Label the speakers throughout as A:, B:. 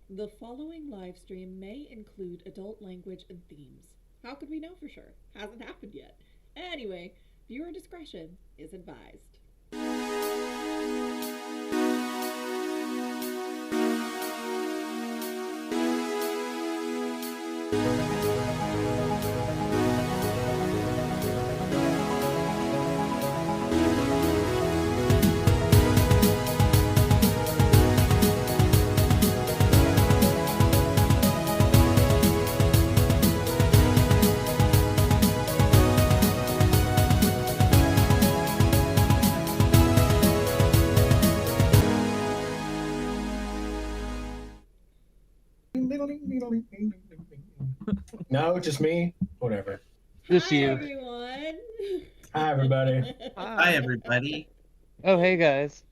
A: The following live stream may include adult language and themes. How could we know for sure? Hasn't happened yet. Anyway, viewer discretion is advised.
B: No, just me. Whatever.
C: Just
A: Hi,
C: you.
A: everyone.
B: Hi, everybody.
D: Hi, everybody.
C: Oh, hey guys.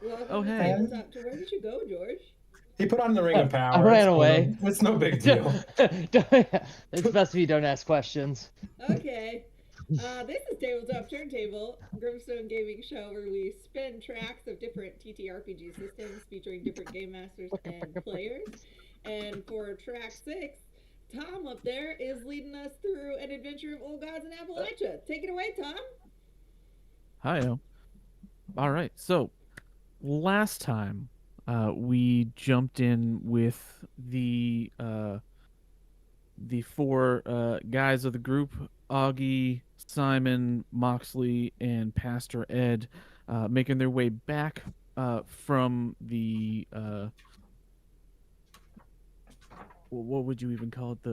A: Welcome
E: Oh,
A: to
E: hey.
A: Tabletop. Where did you go, George?
B: He put on the ring of power.
C: I ran
B: It's
C: away.
B: cool. It's no big deal.
C: It's best if you don't ask questions.
A: Okay. This is Tabletop Turntable, Grimstone Gaming show where we spin tracks of different TTRPG systems featuring different game masters and players. And for track 6, Tom up there is leading us through an adventure of old gods in Appalachia. Take it away, Tom.
E: Hi. All right. So last time we jumped in with the 4 guys of the group: Augie, Simon, Moxley, and Pastor Ed, making their way back from the what would you even call it,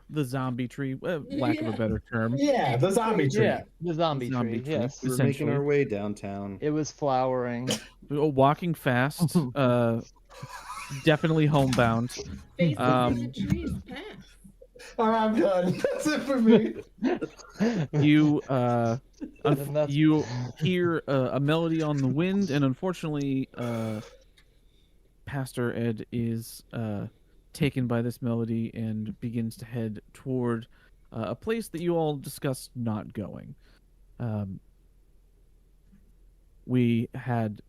E: the zombie tree, lack of a better term.
B: Yeah, the zombie tree.
C: Yeah, the zombie tree. Yes,
F: We're making our way downtown.
C: it was flowering.
E: Walking fast, definitely homebound.
A: Faces in the trees pass.
B: All right, I'm done. That's it for me.
E: You
C: That's-
E: you hear a melody on the wind, and unfortunately, Pastor Ed is taken by this melody and begins to head toward a place that you all discussed not going. We had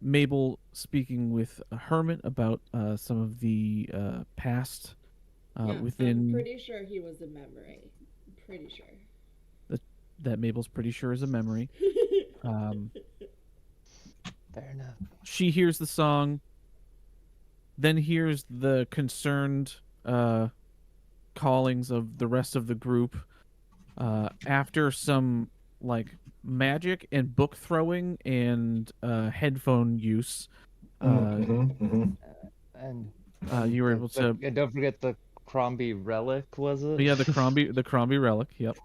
E: Mabel speaking with Hermit about some of the past
A: Yeah,
E: within
A: I'm pretty sure he was a memory. Pretty sure.
E: that Mabel's pretty sure is a memory.
C: Fair enough.
E: She hears the song, then hears the concerned callings of the rest of the group. After some like magic and book throwing and headphone use,
C: And
E: you were able to.
C: and don't forget the Crombie relic, was it?
E: Yeah, the Crombie relic. Yep.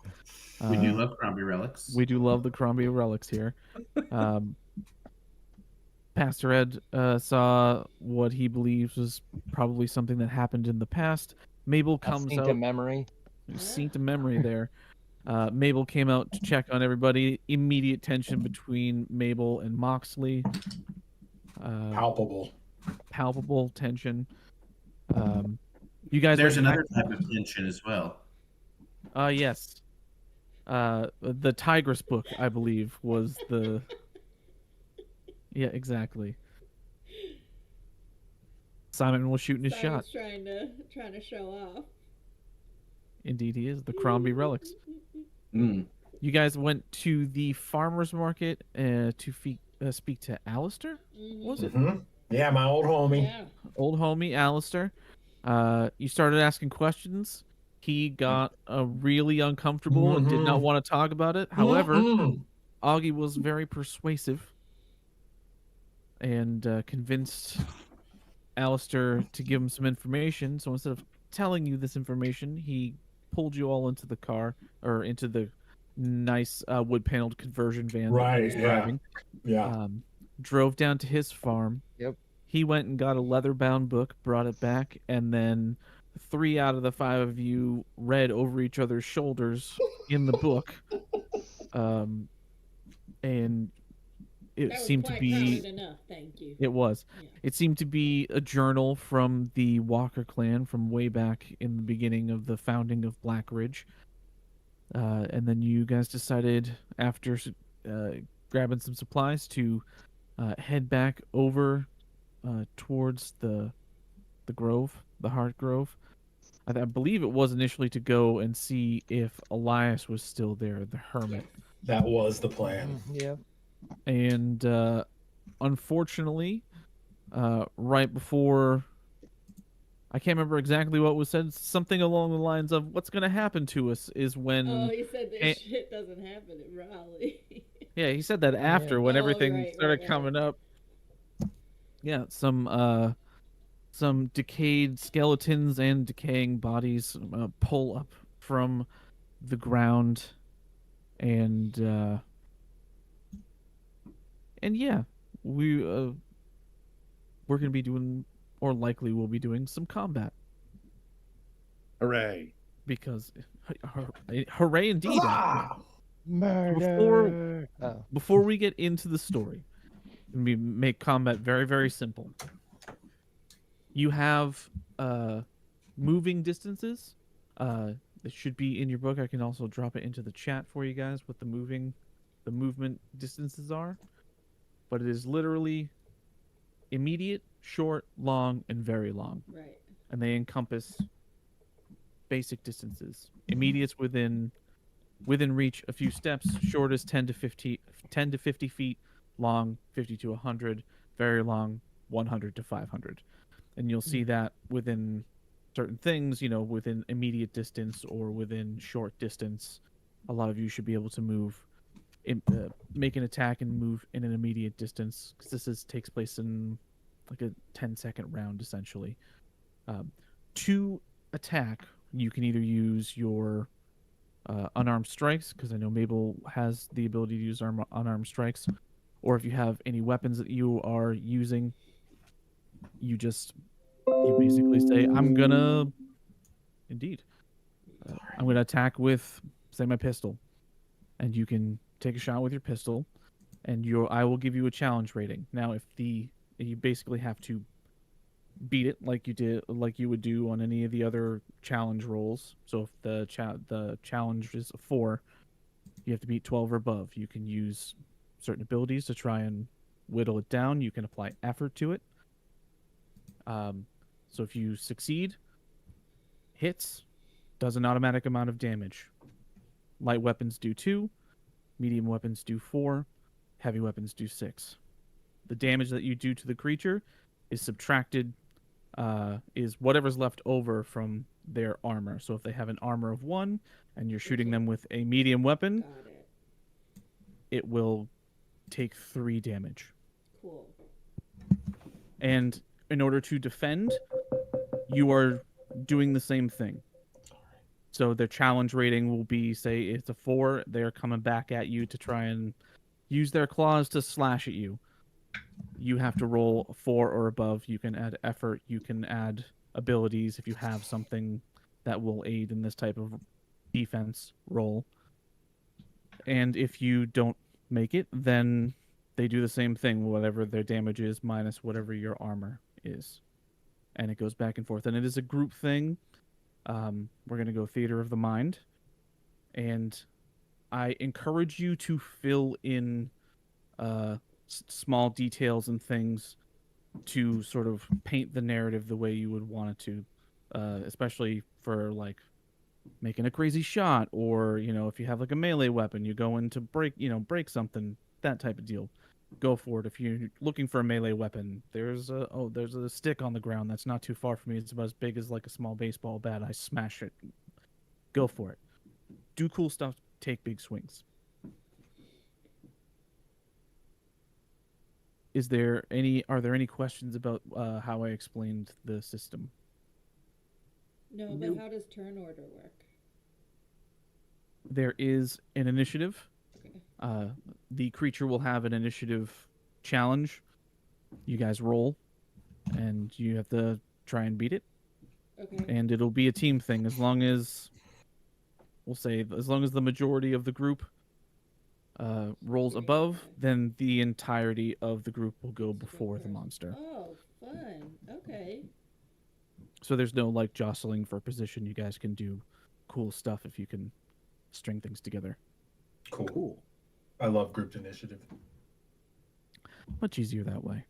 D: We do love Crombie relics.
E: We do love the Crombie relics here. Pastor Ed saw what he believes was probably something that happened in the past. Mabel comes out.
C: a memory.
E: Seen to memory there. Mabel came out to check on everybody. Immediate tension between Mabel and Moxley. Palpable tension. You guys.
D: There's another type of tension as well.
E: Yes. The Tigress book, I believe, was the. Yeah, exactly. Simon was shooting his shot.
A: Simon's trying to show off.
E: Indeed, he is. The Crombie relics.
B: Mm.
E: You guys went to the farmer's market to speak to Alistair? Was it?
B: Mm-hmm. Yeah, my old homie.
A: Yeah.
E: Old homie Alistair. You started asking questions. He got really uncomfortable and did not want to talk about it. However, Augie was very persuasive and convinced Alistair to give him some information. So instead of telling you this information, he pulled you all into the car, or into the nice wood-paneled conversion van that he was driving.
B: Yeah.
E: Drove down to his farm.
C: Yep.
E: He went and got a leather-bound book, brought it back, and then 3 out of the 5 of you read over each other's shoulders in the book. And it seemed to be
A: enough, thank you.
E: It was.
A: Yeah.
E: It seemed to be a journal from the Walker clan from way back in the beginning of the founding of Black Ridge. And then you guys decided, after grabbing some supplies, to head back over towards the grove, the Heart Grove. I believe it was initially to go and see if Elias was still there, the hermit.
B: That was the plan.
C: Yeah.
E: And unfortunately, right before, I can't remember exactly what was said, something along the lines of what's going to happen to us is when...
A: Oh, he said this shit doesn't happen in Raleigh.
E: Yeah, he said that after, when everything started
A: right.
E: coming up. Yeah, some decayed skeletons and decaying bodies pull up from the ground, and yeah, we're gonna be doing, or likely will be doing, some combat.
F: Hooray!
E: Because hooray indeed!
C: Murder.
E: Before we get into the story, we make combat very, very simple. You have moving distances. It should be in your book. I can also drop it into the chat for you guys what the movement distances are. But it is literally immediate, short, long, and very long.
A: Right.
E: And they encompass basic distances. Immediate's within reach a few steps. Short is 10 to 50 feet. Long 50 to 100. Very long 100 to 500. And you'll see that within certain things, within immediate distance or within short distance. A lot of you should be able to move, make an attack and move in an immediate distance, because this takes place in like a 10-second round, essentially. To attack, you can either use your unarmed strikes, because I know Mabel has the ability to use unarmed strikes, or if you have any weapons that you are using, you basically say, I'm gonna attack with, say, my pistol, and you can take a shot with your pistol, and I will give you a challenge rating. Now, you basically have to beat it like you would do on any of the other challenge rolls. So if the challenge is a 4, you have to beat 12 or above. You can use certain abilities to try and whittle it down. You can apply effort to it. So if you succeed, hits, does an automatic amount of damage. Light weapons do 2, medium weapons do 4, heavy weapons do 6. The damage that you do to the creature is subtracted, is whatever's left over from their armor. So if they have an armor of 1 and you're shooting them with a medium weapon, it will take 3 damage.
A: Cool.
E: And in order to defend, you are doing the same thing. So their challenge rating will be, say, it's a 4, they're coming back at you to try and use their claws to slash at you. You have to roll a 4 or above. You can add effort. You can add abilities if you have something that will aid in this type of defense roll. And if you don't make it, then they do the same thing, whatever their damage is minus whatever your armor is. And it goes back and forth. And it is a group thing. We're going to go Theater of the Mind. And I encourage you to fill in small details and things to sort of paint the narrative the way you would want it to, especially for like making a crazy shot, or if you have like a melee weapon, you go in to break something, that type of deal. Go for it. If you're looking for a melee weapon, there's a stick on the ground that's not too far from me. It's about as big as like a small baseball bat. I smash it. Go for it. Do cool stuff. Take big swings. Are there any questions about how I explained the system?
A: No, but how does turn order work?
E: There is an initiative.
A: Okay.
E: The creature will have an initiative challenge. You guys roll, and you have to try and beat it.
A: Okay.
E: And it'll be a team thing as long as the majority of the group rolls above, then the entirety of the group will go before the monster.
A: Oh, fun. Okay.
E: So there's no like jostling for position. You guys can do cool stuff if you can string things together.
B: Cool. I love grouped initiative.
E: Much easier that way.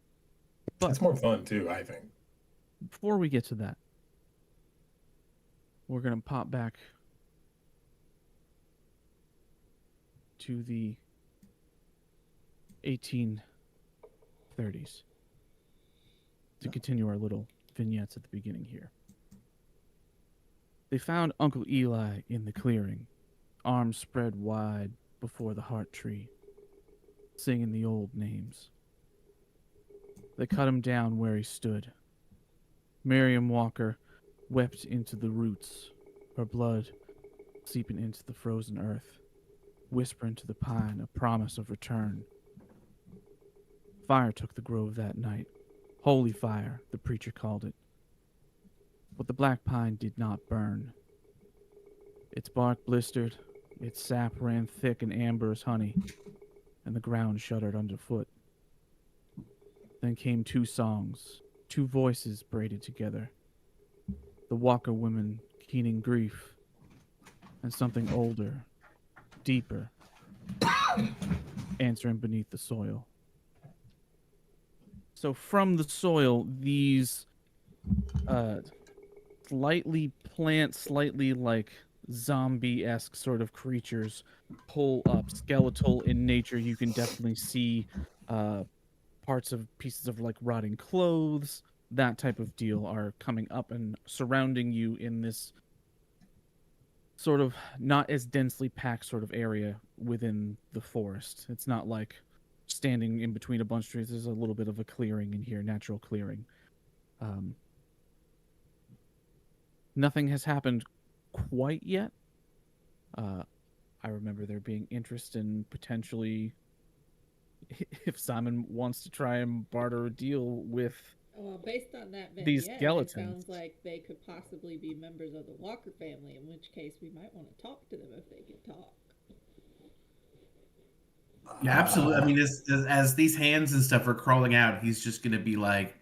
B: But it's more fun too, I think.
E: before we get to that, we're going to pop back to the 1830s to continue our little vignettes at the beginning here. They found Uncle Eli in the clearing, arms spread wide before the heart tree, singing the old names. They cut him down where he stood. Miriam Walker wept into the roots, her blood seeping into the frozen earth, whispering to the pine a promise of return. Fire took the grove that night. Holy fire, the preacher called it. But the black pine did not burn. Its bark blistered, its sap ran thick and amber as honey, and the ground shuddered underfoot. Then came two songs, two voices braided together. The Walker women keening grief, and something older, deeper, answering beneath the soil. So from the soil, these slightly like zombie-esque sort of creatures pull up, skeletal in nature. You can definitely see parts of pieces of like rotting clothes, that type of deal are coming up and surrounding you in this sort of not as densely packed sort of area within the forest. It's not like standing in between a bunch of trees. There's a little bit of a clearing in here, natural clearing. Nothing has happened quite yet. I remember there being interest in potentially, if Simon wants to try and barter a deal with
A: Well, based on that
E: these
A: vignette,
E: skeletons.
A: it sounds like they could possibly be members of the Walker family, in which case we might want to talk to them if they can talk.
D: Yeah, absolutely. I mean, as these hands and stuff are crawling out, he's just going to be like,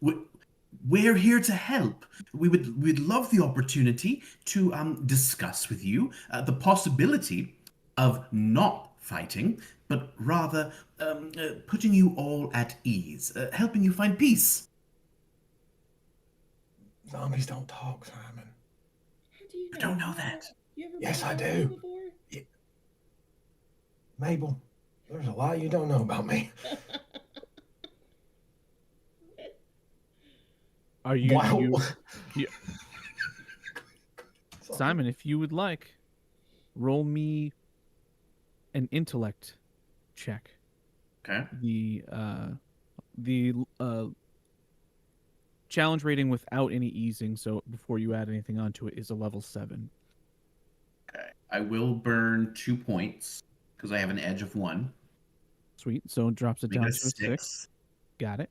D: "We're here to help. We'd love the opportunity to discuss with you the possibility of not fighting, but rather putting you all at ease, helping you find peace."
B: Zombies don't talk, Simon.
A: How do you know?
D: I don't know that.
A: You ever
B: Yes,
A: been
B: I
A: to
B: do.
A: before?
B: Mabel, there's a lot you don't know about me.
E: Are you,
B: Wow.
E: you Simon, if you would like, roll me an intellect check.
D: Okay.
E: The challenge rating without any easing, so before you add anything onto it, is a level 7.
D: Okay. I will burn 2 points because I have an edge of 1.
E: Sweet. So it drops it
D: Make
E: down
D: it
E: to a 6. Got it.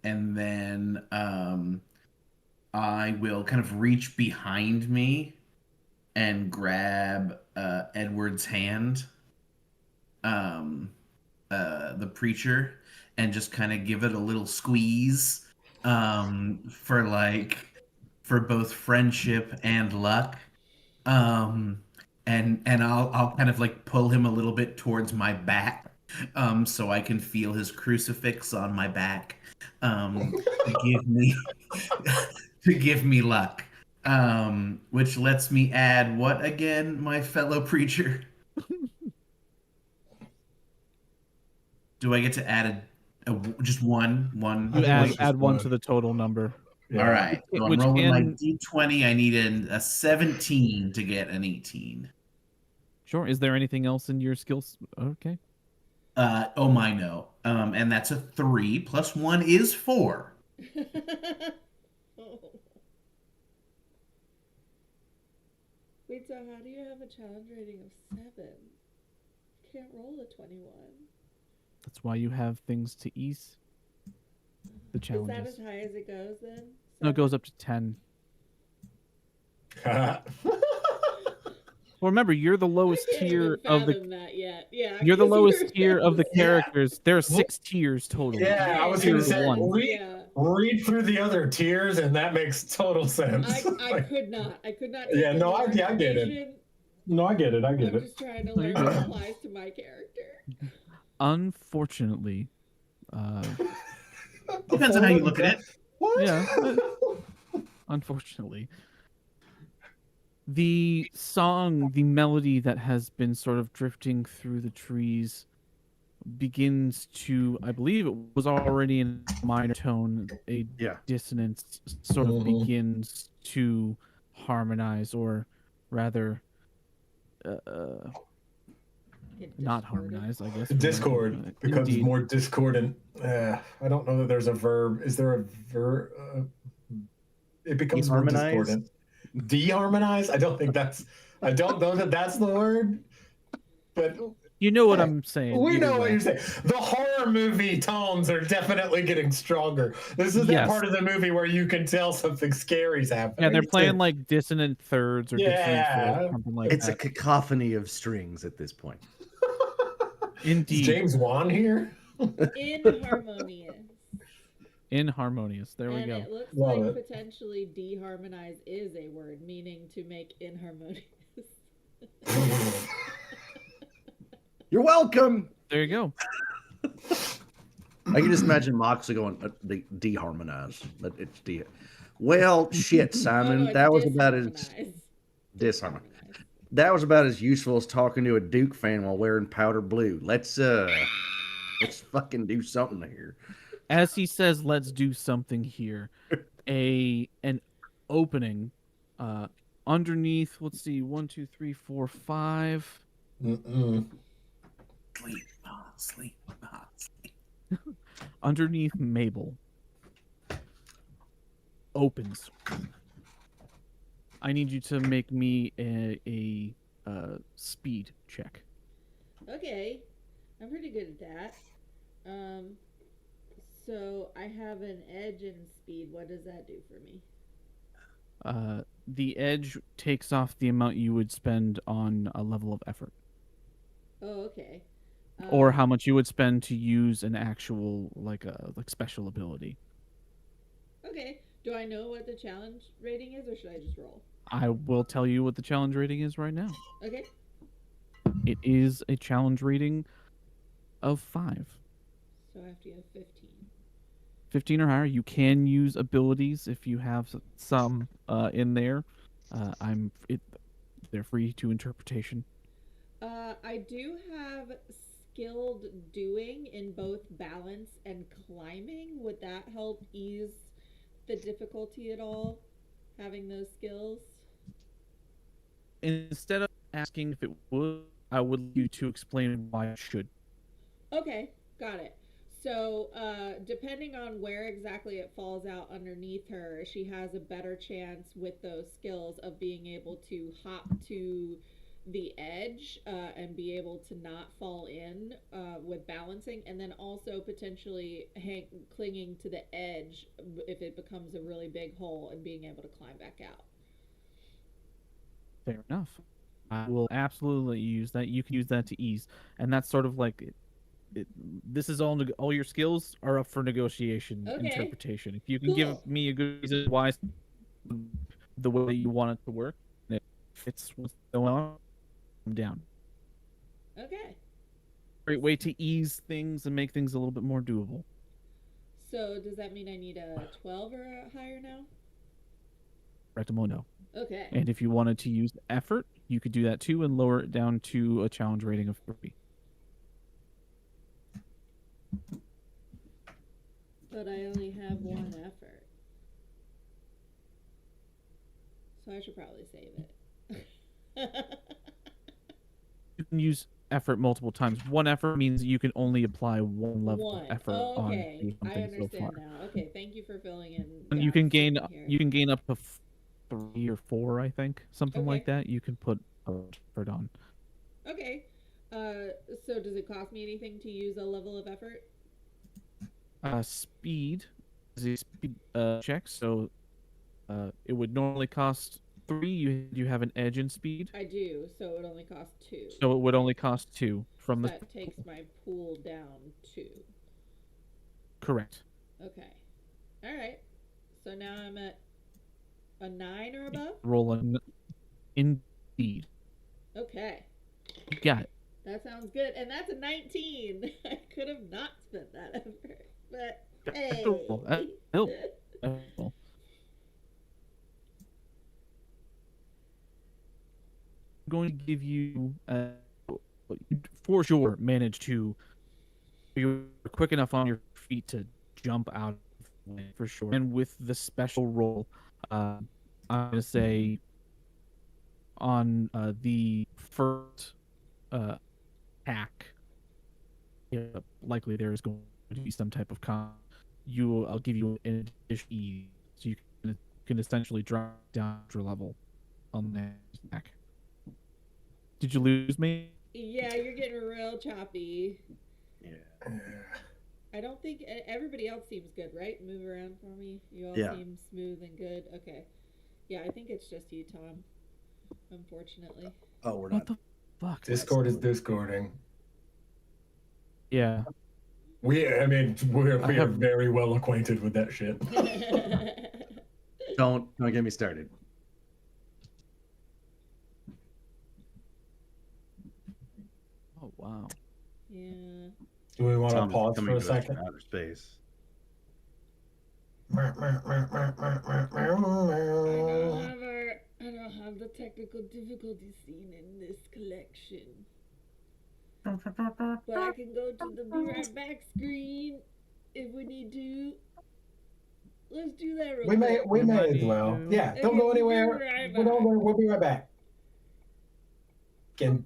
D: And then I will kind of reach behind me and grab Edward's hand, the preacher, and just kind of give it a little squeeze for both friendship and luck. And I'll kind of like pull him a little bit towards my back, so I can feel his crucifix on my back, to give me luck, which lets me add what again, my fellow preacher? Do I get to add just one?
E: You
B: just
E: add one
B: one.
E: to the total number.
B: Yeah.
D: All right. So I'm
E: Which
D: rolling my
E: can-
D: d20. I need a 17 to get an 18.
E: Sure. Is there anything else in your skills? Okay.
D: Oh my no. And that's a 3 plus 1 is 4.
A: Oh. Wait, so how do you have a challenge rating of 7? You can't roll a 21.
E: That's why you have things to ease the
A: Is
E: challenges.
A: that as high as it goes then?
E: No, it goes up to 10. Well, remember, you're the lowest
A: I can't
E: tier
A: even
E: of the.
A: fathom that yet. Yeah,
E: You're the
A: 'cause
E: lowest
A: you're-
E: tier of the
B: Yeah.
E: characters. There are 6 tiers total.
B: Yeah, I was
E: Tier
B: going to say,
E: 1.
A: Yeah.
B: read through the other tiers, and that makes total sense.
A: I could not. I could not.
B: Yeah,
A: take
B: no,
A: more
B: I get it.
A: information.
B: No, I get it. I
A: I'm
B: get it.
A: just trying to
E: No,
A: learn
E: you're
A: what
E: good.
A: applies to my character.
E: Unfortunately,
D: Depends on how you look at it.
B: What?
E: Yeah. Unfortunately. The song, the melody that has been sort of drifting through the trees begins to, I believe it was already in a minor tone, a
F: Yeah.
E: dissonance sort of
B: Mhm.
E: begins to harmonize, or rather,
A: Get
E: not
A: discorded.
E: harmonize, I guess.
B: Discord becomes
E: Indeed.
B: more discordant. I don't know that there's a verb. Is there a verb? It becomes more
F: Deharmonize?
B: discordant. Deharmonize? I don't think that's. I don't know that that's the word. But
E: You know what
B: heck,
E: I'm saying.
B: we
E: either
B: know what
E: way.
B: you're saying. The horror movie tones are definitely getting stronger. This is that
E: Yes.
B: part of the movie where you can tell something scary's happening.
E: Yeah, they're playing like dissonant thirds or dissonant
B: Yeah.
E: fourths, something like
F: It's a
E: that.
F: cacophony of strings at this point.
B: Is
E: Indeed.
B: James Wan here?
A: Inharmonious.
E: Inharmonious. There we
A: And
E: go.
A: it looks
B: Love
A: like
B: it.
A: potentially deharmonize is a word, meaning to make inharmonious.
F: You're welcome.
E: There you go.
F: I can just imagine Moxley going, deharmonize. But it's de. Well, shit, Simon.
A: it's
F: That was about as
A: disharmonize.
F: disharmonize. That was about as useful as talking to a Duke fan while wearing powder blue. Let's fucking do something here.
E: As he says, let's do something here. An opening underneath, let's see, 1, 2, 3, 4, 5.
B: Mm-mm.
D: Sleep, sleep, sleep.
E: Underneath Mabel opens. I need you to make me a speed check.
A: Okay, I'm pretty good at that. So I have an edge in speed. What does that do for me?
E: The edge takes off the amount you would spend on a level of effort,
A: Oh, okay.
E: or how much you would spend to use an actual like special ability.
A: Okay. Do I know what the challenge rating is, or should I just roll?
E: I will tell you what the challenge rating is right now.
A: Okay.
E: It is a challenge rating of 5.
A: So I have to have 15.
E: 15 or higher. You can use abilities if you have some in there. They're free to interpretation.
A: I do have skilled doing in both balance and climbing. Would that help ease the difficulty at all, having those skills?
E: Instead of asking if it would, I would like you to explain why it should.
A: Okay, got it. So, depending on where exactly it falls out underneath her, she has a better chance with those skills of being able to hop to the edge and be able to not fall in with balancing, and then also potentially clinging to the edge if it becomes a really big hole and being able to climb back out.
E: Fair enough. I will absolutely use that. You can use that to ease, and that's sort of like this is all your skills are up for negotiation,
A: Okay.
E: interpretation. If you can
A: Cool.
E: give me a good reason why the way you want it to work, if it's what's going on, I'm down.
A: Okay.
E: Great way to ease things and make things a little bit more doable.
A: So does that mean I need a 12 or higher now?
E: Rectamo, no.
A: Okay.
E: And if you wanted to use effort, you could do that too and lower it down to a challenge rating of 3.
A: But I only have one effort. So I should probably save it.
E: You can use effort multiple times. One effort means you can only apply one level of effort on
A: Okay, I
E: something so
A: understand
E: far.
A: now. Okay, thank you for filling in.
E: And you
A: gaps
E: can gain
A: here.
E: you can gain up to 3 or 4, I think, something like
A: Okay.
E: that. You can put effort on.
A: Okay. So does it cost me anything to use a level of effort?
E: Speed is a speed check, so it would normally cost 3. You have an edge in speed,
A: I do, so it would only cost 2.
E: so it would only cost 2 from the.
A: That takes my pool down 2.
E: Correct.
A: Okay. All right. So now I'm at a 9 or above?
E: Roll an indeed.
A: Okay.
E: You got it.
A: That sounds good. And that's a 19. I could have not spent that effort. But Hey.
E: Help. Help. I'm going to give you, for sure, manage to. You're quick enough on your feet to jump out of the way, for sure. And with the special roll, I'm gonna say on the first attack, likely there is going to be some type of I'll give you an additional E, so you can essentially drop down to level on that attack. Did you lose me?
A: Yeah, you're getting real choppy.
F: Yeah.
A: I don't think everybody else seems good, right? Move around for me. You all
F: Yeah.
A: seem smooth and good. Okay. Yeah, I think it's just you, Tom. Unfortunately.
F: Oh, we're
E: What
F: not.
E: the fuck?
B: Discord is discording.
E: Yeah.
B: We are very well acquainted with that shit.
F: Don't get me started.
E: Oh wow.
A: Yeah.
B: Do we want to
F: Tom is
B: pause
F: coming
B: for a
F: to us
B: second?
F: from outer space.
A: I don't have the technical difficulty seen in this collection. But I can go to the be right back screen if we need to. Let's do that real quick.
B: We may as
E: Everybody
B: well.
E: do.
B: Yeah, don't
A: Okay,
B: go
A: we'll be
B: anywhere.
A: right
B: We'll be right back. Again.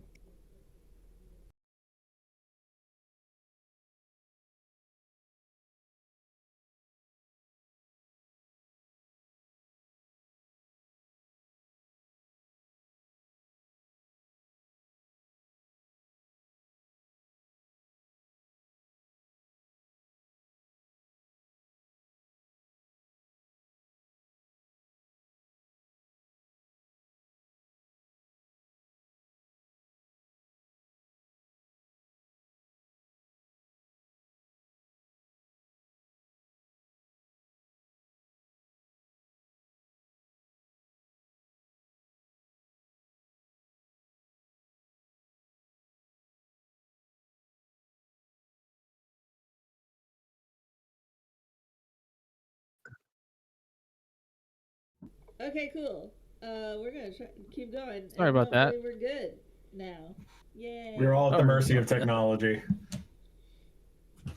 A: Okay, cool. We're gonna keep going.
E: Sorry
A: and
E: about that.
A: hopefully we're good now. Yay.
B: We're all at the
E: Sorry
B: mercy of
E: about that.
B: technology.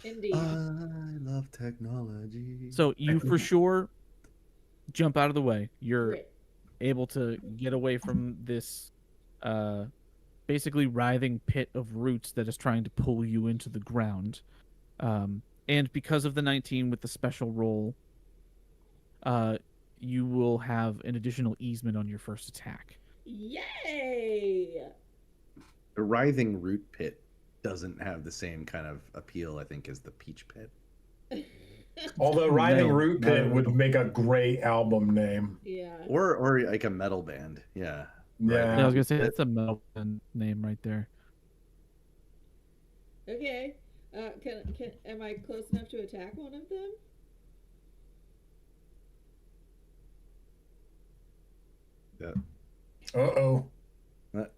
A: Indeed.
F: I love technology.
E: So you for sure jump out of the way. You're
A: Great.
E: able to get away from this basically writhing pit of roots that is trying to pull you into the ground. And because of the 19 with the special roll, you will have an additional easement on your first attack.
A: Yay!
F: The writhing root pit doesn't have the same kind of appeal, I think, as the peach pit.
B: Although Riding
E: No,
B: Root
E: not
B: Pit
E: at
B: would
E: all.
B: make a great album name.
A: Yeah.
F: Or like a metal band. Yeah.
B: Yeah.
E: Yeah, I was gonna say that's a metal band name right there.
A: Okay. Am I close enough to attack one of them?
F: Yeah.
B: Uh-oh.
E: What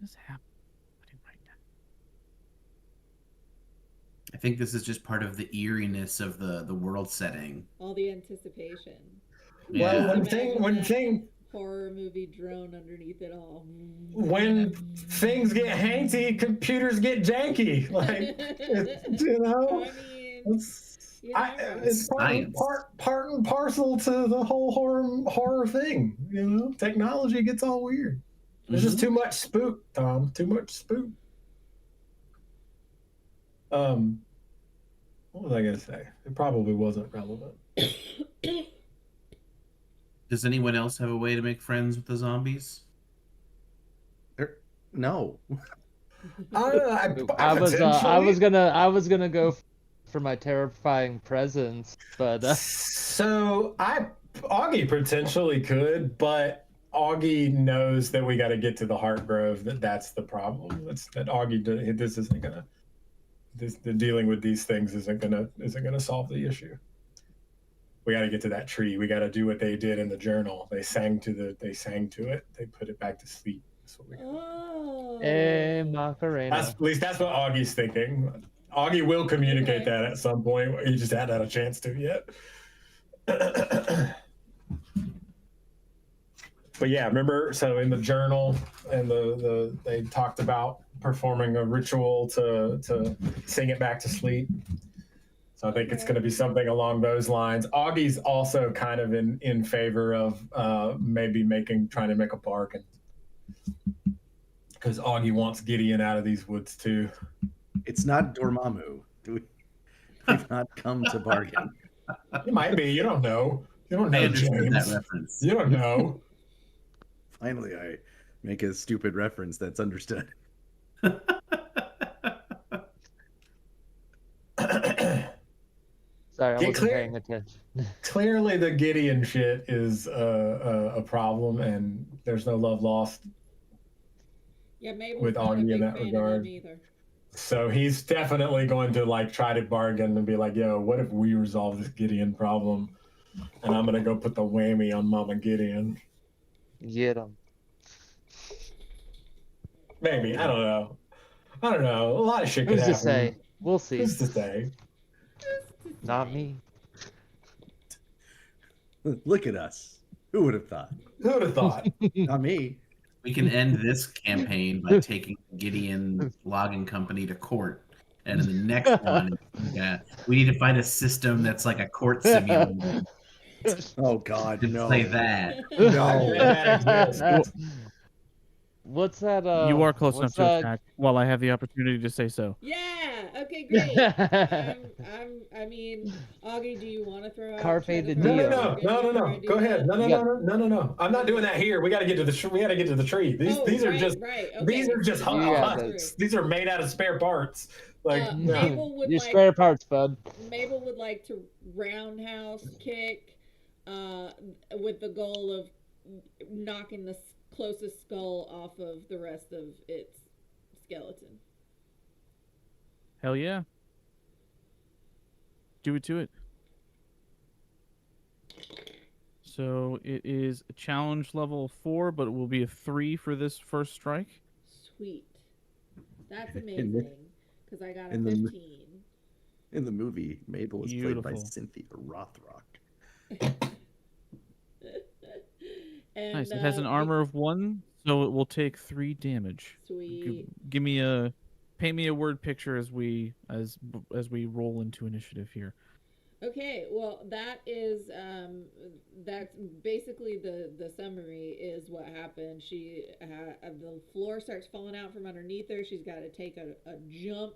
E: is happening right now?
D: I think this is just part of the eeriness of the world setting.
A: All the anticipation.
B: Well,
D: Yeah.
B: when
A: Horror movie drone underneath it all.
B: when things get hanky, computers get janky. Like, you know,
A: I mean,
B: it's,
A: you never know.
B: it's part and parcel to the whole horror thing. You know, technology gets all weird. There's just too much spook, Tom. Too much spook. What was I gonna say? It probably wasn't relevant.
D: Does anyone else have a way to make friends with the zombies?
F: No.
C: I was gonna go for my terrifying presence, but
B: So Augie potentially could, but Augie knows that we got to get to the Heart Grove. That's the problem. That Augie. This isn't gonna. The dealing with these things isn't gonna solve the issue. We got to get to that tree. We got to do what they did in the journal. They sang to it. They put it back to sleep. That's what we got.
A: Oh.
C: Macarena.
B: At least that's what Augie's thinking. Augie will communicate
A: Okay.
B: that at some point. He just hadn't had a chance to yet. But yeah, remember, so in the journal and they talked about performing a ritual to sing it back to sleep. So I think it's going to be something along those lines. Augie's also kind of in favor of maybe trying to make a bargain, because Augie wants Gideon out of these woods too.
F: It's not Dormammu. We've not come to bargain.
B: It might be. You don't know. You don't
D: I
B: know,
D: understood
B: James.
D: that reference.
B: You don't know.
F: Finally, I make a stupid reference that's understood.
C: Sorry, I
B: Get
C: wasn't
B: clear.
C: paying attention.
B: Clearly, the Gideon shit is a problem, and there's no love lost.
A: Yeah, Mabel's
B: With
A: not a
B: Augie in
A: big
B: that
A: fan
B: regard.
A: of them either.
B: So he's definitely going to like try to bargain and be like, "Yo, what if we resolve this Gideon problem?" And I'm gonna go put the whammy on Mama Gideon.
C: Get him.
B: Maybe, I don't know. A lot of shit could
C: Who's
B: happen.
C: to say? We'll see.
B: Who's to say?
C: Not me.
F: Look at us. Who would have thought?
B: Who would have thought?
F: Not me.
D: We can end this campaign by taking Gideon Logging Company to court. And in the next one, we need to find a system that's like a court simulator.
F: Oh God,
D: To
F: no.
D: play that.
F: No.
B: That exists.
C: What's that?
E: You are close enough
C: what's
E: to
C: that?
E: attack while I have the opportunity to say so.
A: Yeah. Okay, great. I mean, Augie, do you want to throw out?
C: Carpe
A: try to
C: the
A: throw
B: No,
C: Dio.
A: out
B: no,
A: a
B: no.
A: good
B: Go
A: idea?
B: ahead. No. I'm not doing that here. We got to get to the. We got to get to the tree. These are
A: right,
B: just.
A: right. Okay.
B: These are just
C: Yeah,
B: huts. These are made out of spare parts. Like no.
A: Mabel would
C: Your
A: like.
C: spare parts, bud.
A: Mabel would like to roundhouse kick, with the goal of knocking the closest skull off of the rest of its skeleton.
E: Hell yeah. Do it to it. So it is a challenge level 4, but it will be a 3 for this first strike.
A: Sweet. That's amazing. Because I got a
F: in the-
A: 15.
F: In the movie, Mabel was played by
E: Beautiful.
F: Cynthia Rothrock.
A: And,
E: Nice. It has an armor of 1, so it will take 3 damage.
A: Sweet.
E: Paint me a word picture as we roll into initiative here.
A: Okay, well, that's basically the summary is what happened. The floor starts falling out from underneath her. She's got to take a jump,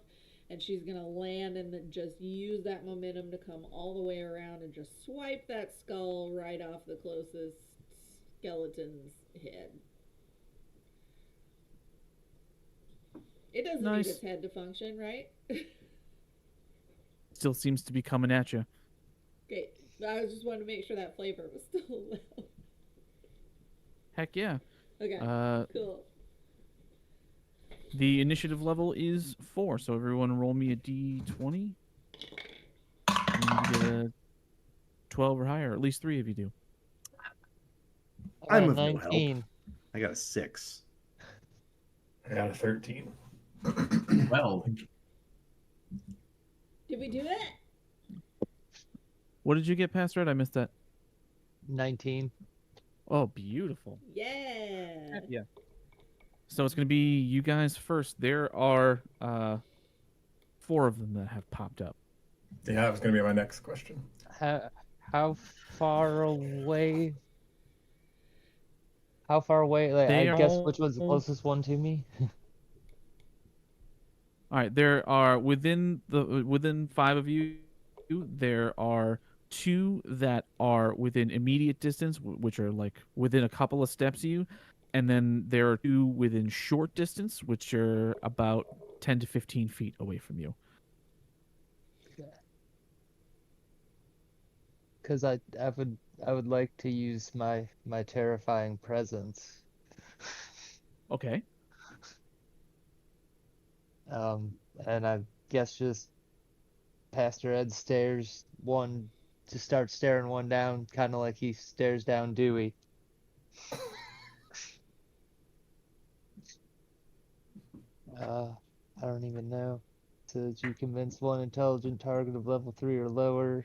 A: and she's going to land and then just use that momentum to come all the way around and just swipe that skull right off the closest skeleton's head. It doesn't
E: Nice.
A: need its head to function, right?
E: Still seems to be coming at you.
A: Okay, I just wanted to make sure that flavor was still allowed.
E: Heck yeah.
A: Okay,
E: Uh,
A: cool.
E: The initiative level is 4, so everyone roll me a d20. And you get a 12 or higher. At least 3 of you do.
F: I'm of no help.
C: 19.
F: I got a 6.
B: I got a 13.
D: Well,
A: Did we do it?
E: What did you get, Pastor Ed? I missed that.
C: 19.
E: Oh, beautiful.
A: Yeah.
E: Yeah. So it's going to be you guys first. There are 4 of them that have popped up.
B: Yeah, that was going to be my next question.
C: How far away? How far away? Like,
E: They
C: I guess
E: are
C: which one's the
E: all-
C: closest one to me?
E: All right, there are within 5 of you. There are 2 that are within immediate distance, which are like within a couple of steps of you, and then there are 2 within short distance, which are about 10 to 15 feet away from you.
C: Because I would like to use my terrifying presence.
E: Okay.
C: And I guess just Pastor Ed stares one to start staring one down, kind of like he stares down Dewey. I don't even know. Says you convince one intelligent target of level 3 or lower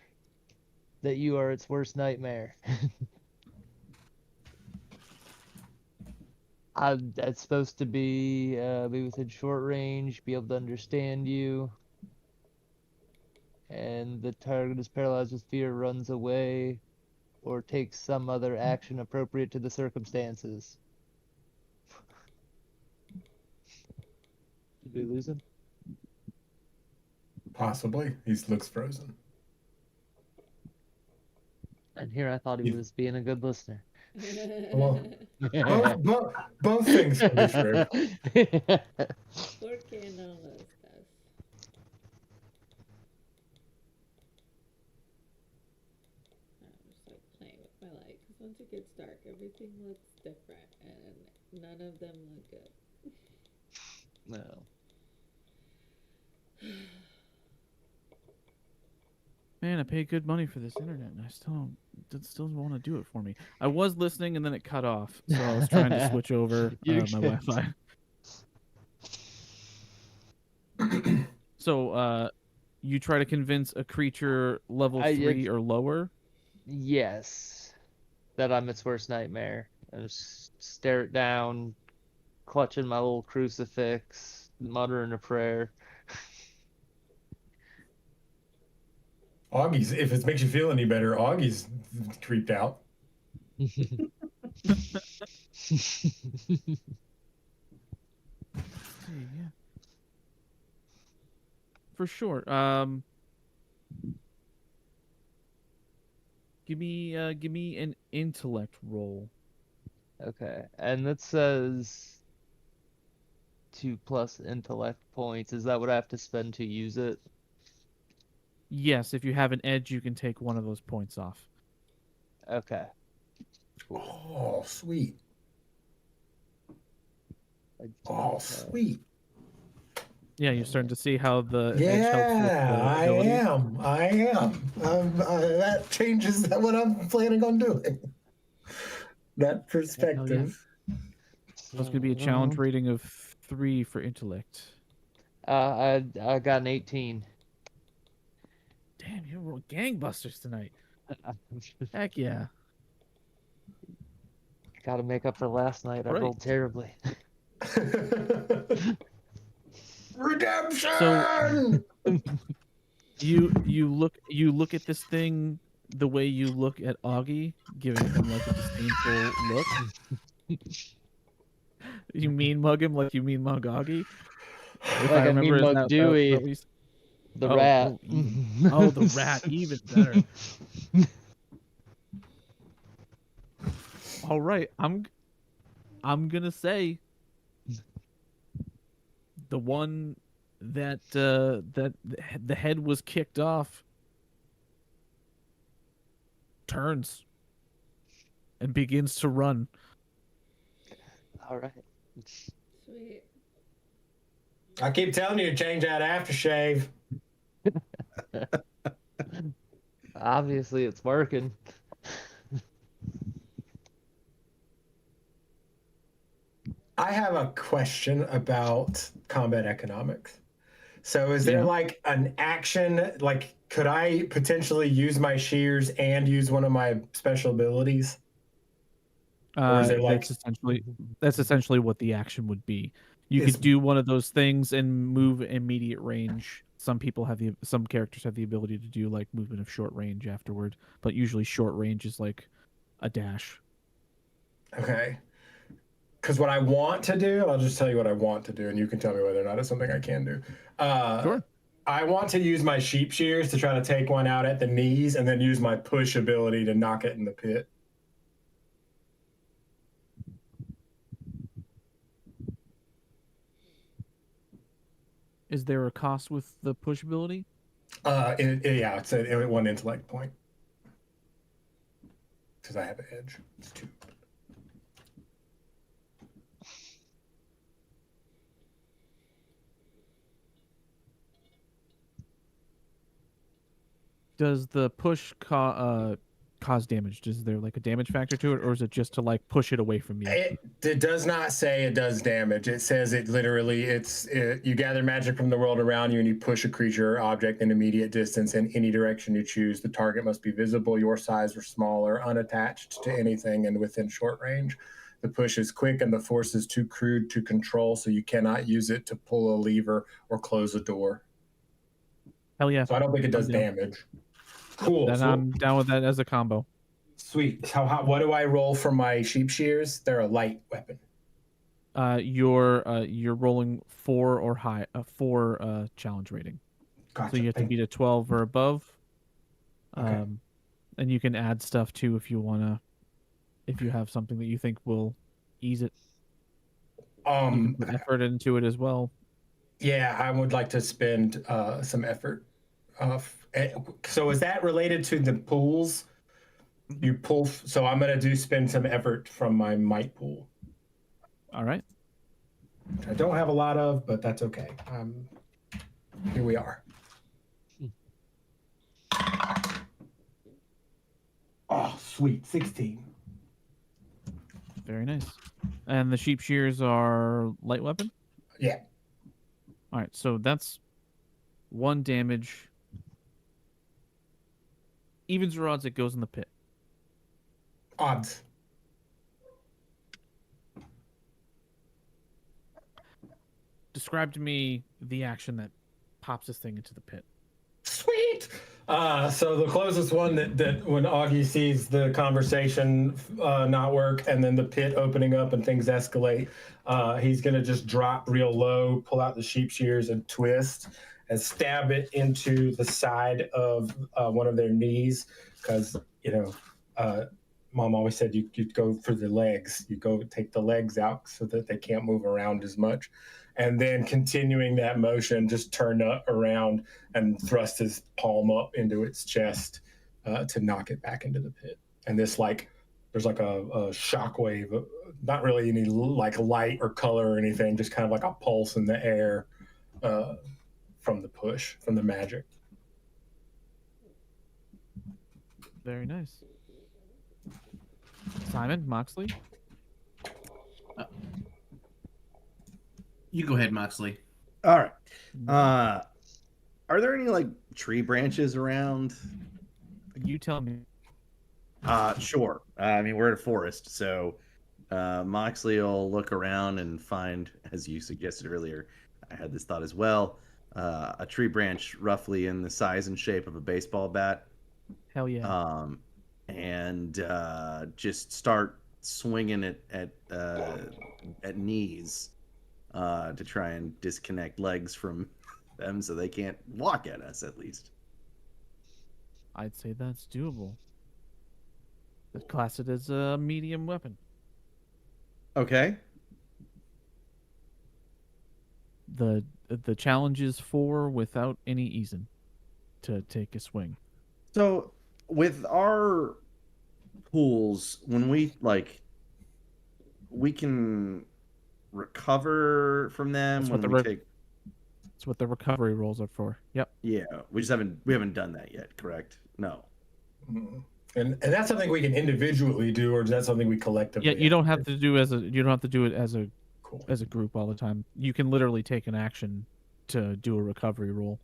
C: that you are its worst nightmare. It's supposed to be within short range, be able to understand you, and the target is paralyzed with fear, runs away, or takes some other action appropriate to the circumstances. Did we lose him?
B: Possibly. He looks frozen.
C: And here I thought he was being a good listener.
B: Well, both things can be true.
A: Porque no lo estás? I'm just like playing with my light because once it gets dark, everything looks different, and none of them look good.
C: No.
E: Man, I pay good money for this internet, and I still doesn't want to do it for me. I was listening, and then it cut off, so I was trying to switch over
C: You're
E: my
C: good.
E: Wi-Fi. So, you try to convince a creature level 3 or lower?
C: Yes. That I'm its worst nightmare. I just stare it down, clutching my little crucifix, muttering a prayer.
B: Augie's, if it makes you feel any better, Augie's creeped out.
E: Yeah. For sure. Give me an intellect roll.
C: Okay, and that says 2+ intellect points. Is that what I have to spend to use it?
E: Yes, if you have an edge, you can take one of those points off.
C: Okay.
B: Oh, sweet.
C: I do
B: Oh,
C: have-
B: sweet.
E: Yeah, you're starting to see how the edge helps with
B: Yeah,
E: the
B: I
E: abilities.
B: am. That changes what I'm planning on doing. That perspective.
E: So it's going to be a challenge rating of 3 for intellect.
C: I got an 18.
E: Damn, you rolled gangbusters tonight. Heck yeah.
C: Gotta make up for last night. I
E: Right.
C: rolled terribly.
B: Redemption.
E: So you look at this thing the way you look at Augie, giving him like a disdainful look. You mean mug him like you mean mug Augie. If
C: Like I mean
E: is
C: mug
E: that
C: Dewey,
E: what we s-
C: the
E: oh,
C: rat.
E: oh, the rat, even better. All right, I'm gonna say the one that that the head was kicked off turns and begins to run.
C: All right.
A: Sweet.
B: I keep telling you to change that aftershave.
C: Obviously, it's working.
B: I have a question about combat economics. So is there
E: Yeah.
B: like an action, like could I potentially use my shears and use one of my special abilities? Or is there like
E: That's essentially what the action would be. You
B: Is-
E: could do one of those things and move immediate range. Some characters have the ability to do like movement of short range afterward, but usually short range is like a dash.
B: okay. Because what I want to do, I'll just tell you what I want to do, and you can tell me whether or not it's something I can do.
E: Sure.
B: I want to use my sheep shears to try to take one out at the knees, and then use my push ability to knock it in the pit.
E: Is there a cost with the push ability?
B: Yeah, it's a 1 intellect point. Because I have an edge. It's 2.
E: Does the push cause damage? Is there like a damage factor to it, or is it just to like push it away from you?
B: It does not say it does damage. It says it literally. You gather magic from the world around you, and you push a creature or object in immediate distance in any direction you choose. The target must be visible, your size or smaller, unattached to anything, and within short range. The push is quick, and the force is too crude to control, so you cannot use it to pull a lever or close a door.
E: Hell yeah!
B: So I don't think it does
E: I'm down.
B: damage. Cool.
E: Then
B: So,
E: I'm down with that as a combo.
B: sweet. What do I roll for my sheep shears? They're a light weapon.
E: You're rolling 4 or high, 4 challenge rating.
B: Gotcha.
E: So you have to beat a 12 or above.
B: Okay.
E: And you can add stuff too if you wanna, if you have something that you think will ease it. You can put effort into it as well.
B: Yeah, I would like to spend some effort. So is that related to the pools? You pull. So I'm gonna spend some effort from my might pool.
E: All right.
B: Which I don't have a lot of, but that's okay. Here we are. Oh, sweet. 16.
E: Very nice. And the sheep shears are light weapon?
B: Yeah.
E: All right, so that's 1 damage. Evens or odds, it goes in the pit.
B: Odds.
E: Describe to me the action that pops this thing into the pit.
B: Sweet. So the closest one that when Augie sees the conversation not work and then the pit opening up and things escalate, he's gonna just drop real low, pull out the sheep shears and twist and stab it into the side of one of their knees, because Mom always said you go for the legs. You go take the legs out so that they can't move around as much. And then continuing that motion, just turn around and thrust his palm up into its chest to knock it back into the pit. And this there's like a shock wave, not really any like light or color or anything, just kind of like a pulse in the air from the push, from the magic.
E: Very nice. Simon, Moxley?
D: You go ahead, Moxley.
F: All right. Are there any like tree branches around?
E: You tell me.
F: Sure. I mean, we're in a forest, so Moxley will look around and find, as you suggested earlier, I had this thought as well, a tree branch roughly in the size and shape of a baseball bat.
E: Hell yeah.
F: And just start swinging it at knees to try and disconnect legs from them so they can't walk at us, at least.
E: I'd say that's doable. I'd class it as a medium weapon.
F: Okay.
E: The challenge is 4 without any easing to take a swing.
F: So with our pools, when we can recover from them
E: That's
F: when
E: what
F: we take.
E: That's what the recovery rolls are for. Yep.
F: Yeah, we haven't done that yet, correct? No.
B: Mm-hmm. And that's something we can individually do, or is that something we collectively?
E: Yeah, you don't have to do it as a
B: Cool.
E: as a group all the time. You can literally take an action to do a recovery roll.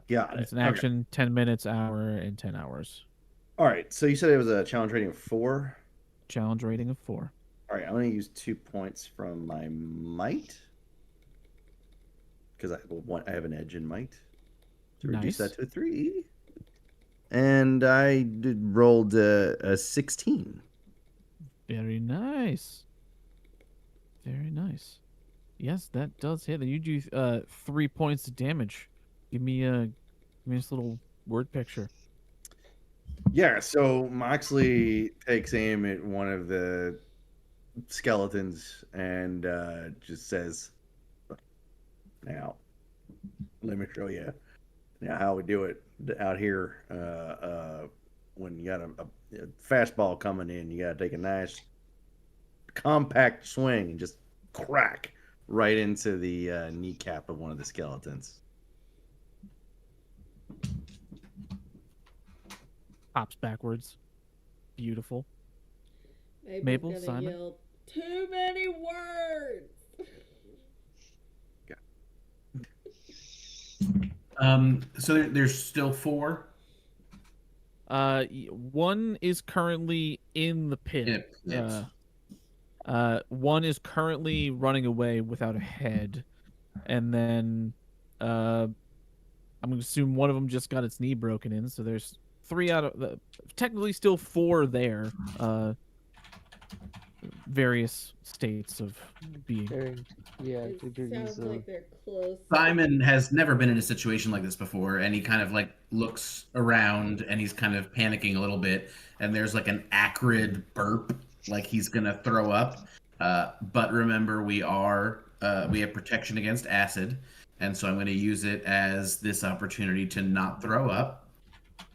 F: Got it.
E: It's an action, 10 minutes, hour, and 10 hours.
F: All right. So you said it was a challenge rating of 4.
E: Challenge rating of 4.
F: All right. I'm going to use 2 points from my might because I have an edge in might to reduce that to a 3. And I rolled a 16.
E: Very nice. Very nice. Yes, that does hit. You do 3 points of damage. Give me this little word picture.
F: Yeah, so Moxley takes aim at one of the skeletons and just says, "Now, let me show you how we do it out here. When you got a fastball coming in, you got to take a nice compact swing and just crack right into the kneecap of one of the skeletons."
E: hops backwards. Beautiful.
A: Mabel's
E: Mabel,
A: gonna
E: Simon?
A: yell, too many words.
D: So there's still 4.
E: One is currently in the pit. One is currently running away without a head, and then I'm gonna assume one of them just got its knee broken in. So there's 3 out of the technically still 4 there. Various states of being.
A: It
C: degrees
A: sounds
C: of
A: like they're close.
D: Simon has never been in a situation like this before, and he kind of like looks around and he's kind of panicking a little bit, and there's like an acrid burp, like he's gonna throw up. But remember, we have protection against acid, and so I'm going to use it as this opportunity to not throw up.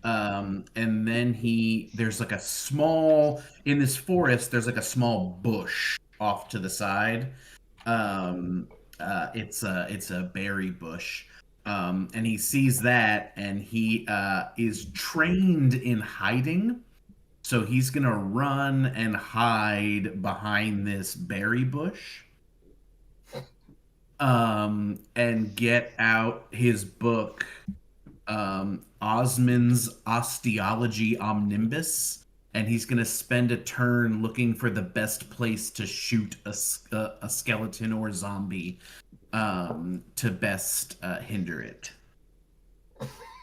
D: And then there's like a small, in this forest, there's like a small bush off to the side. It's a berry bush. And he sees that, and he is trained in hiding. So he's going to run and hide behind this berry bush. And get out his book, Osmond's Osteology Omnibus, and he's going to spend a turn looking for the best place to shoot a skeleton or zombie to best hinder it.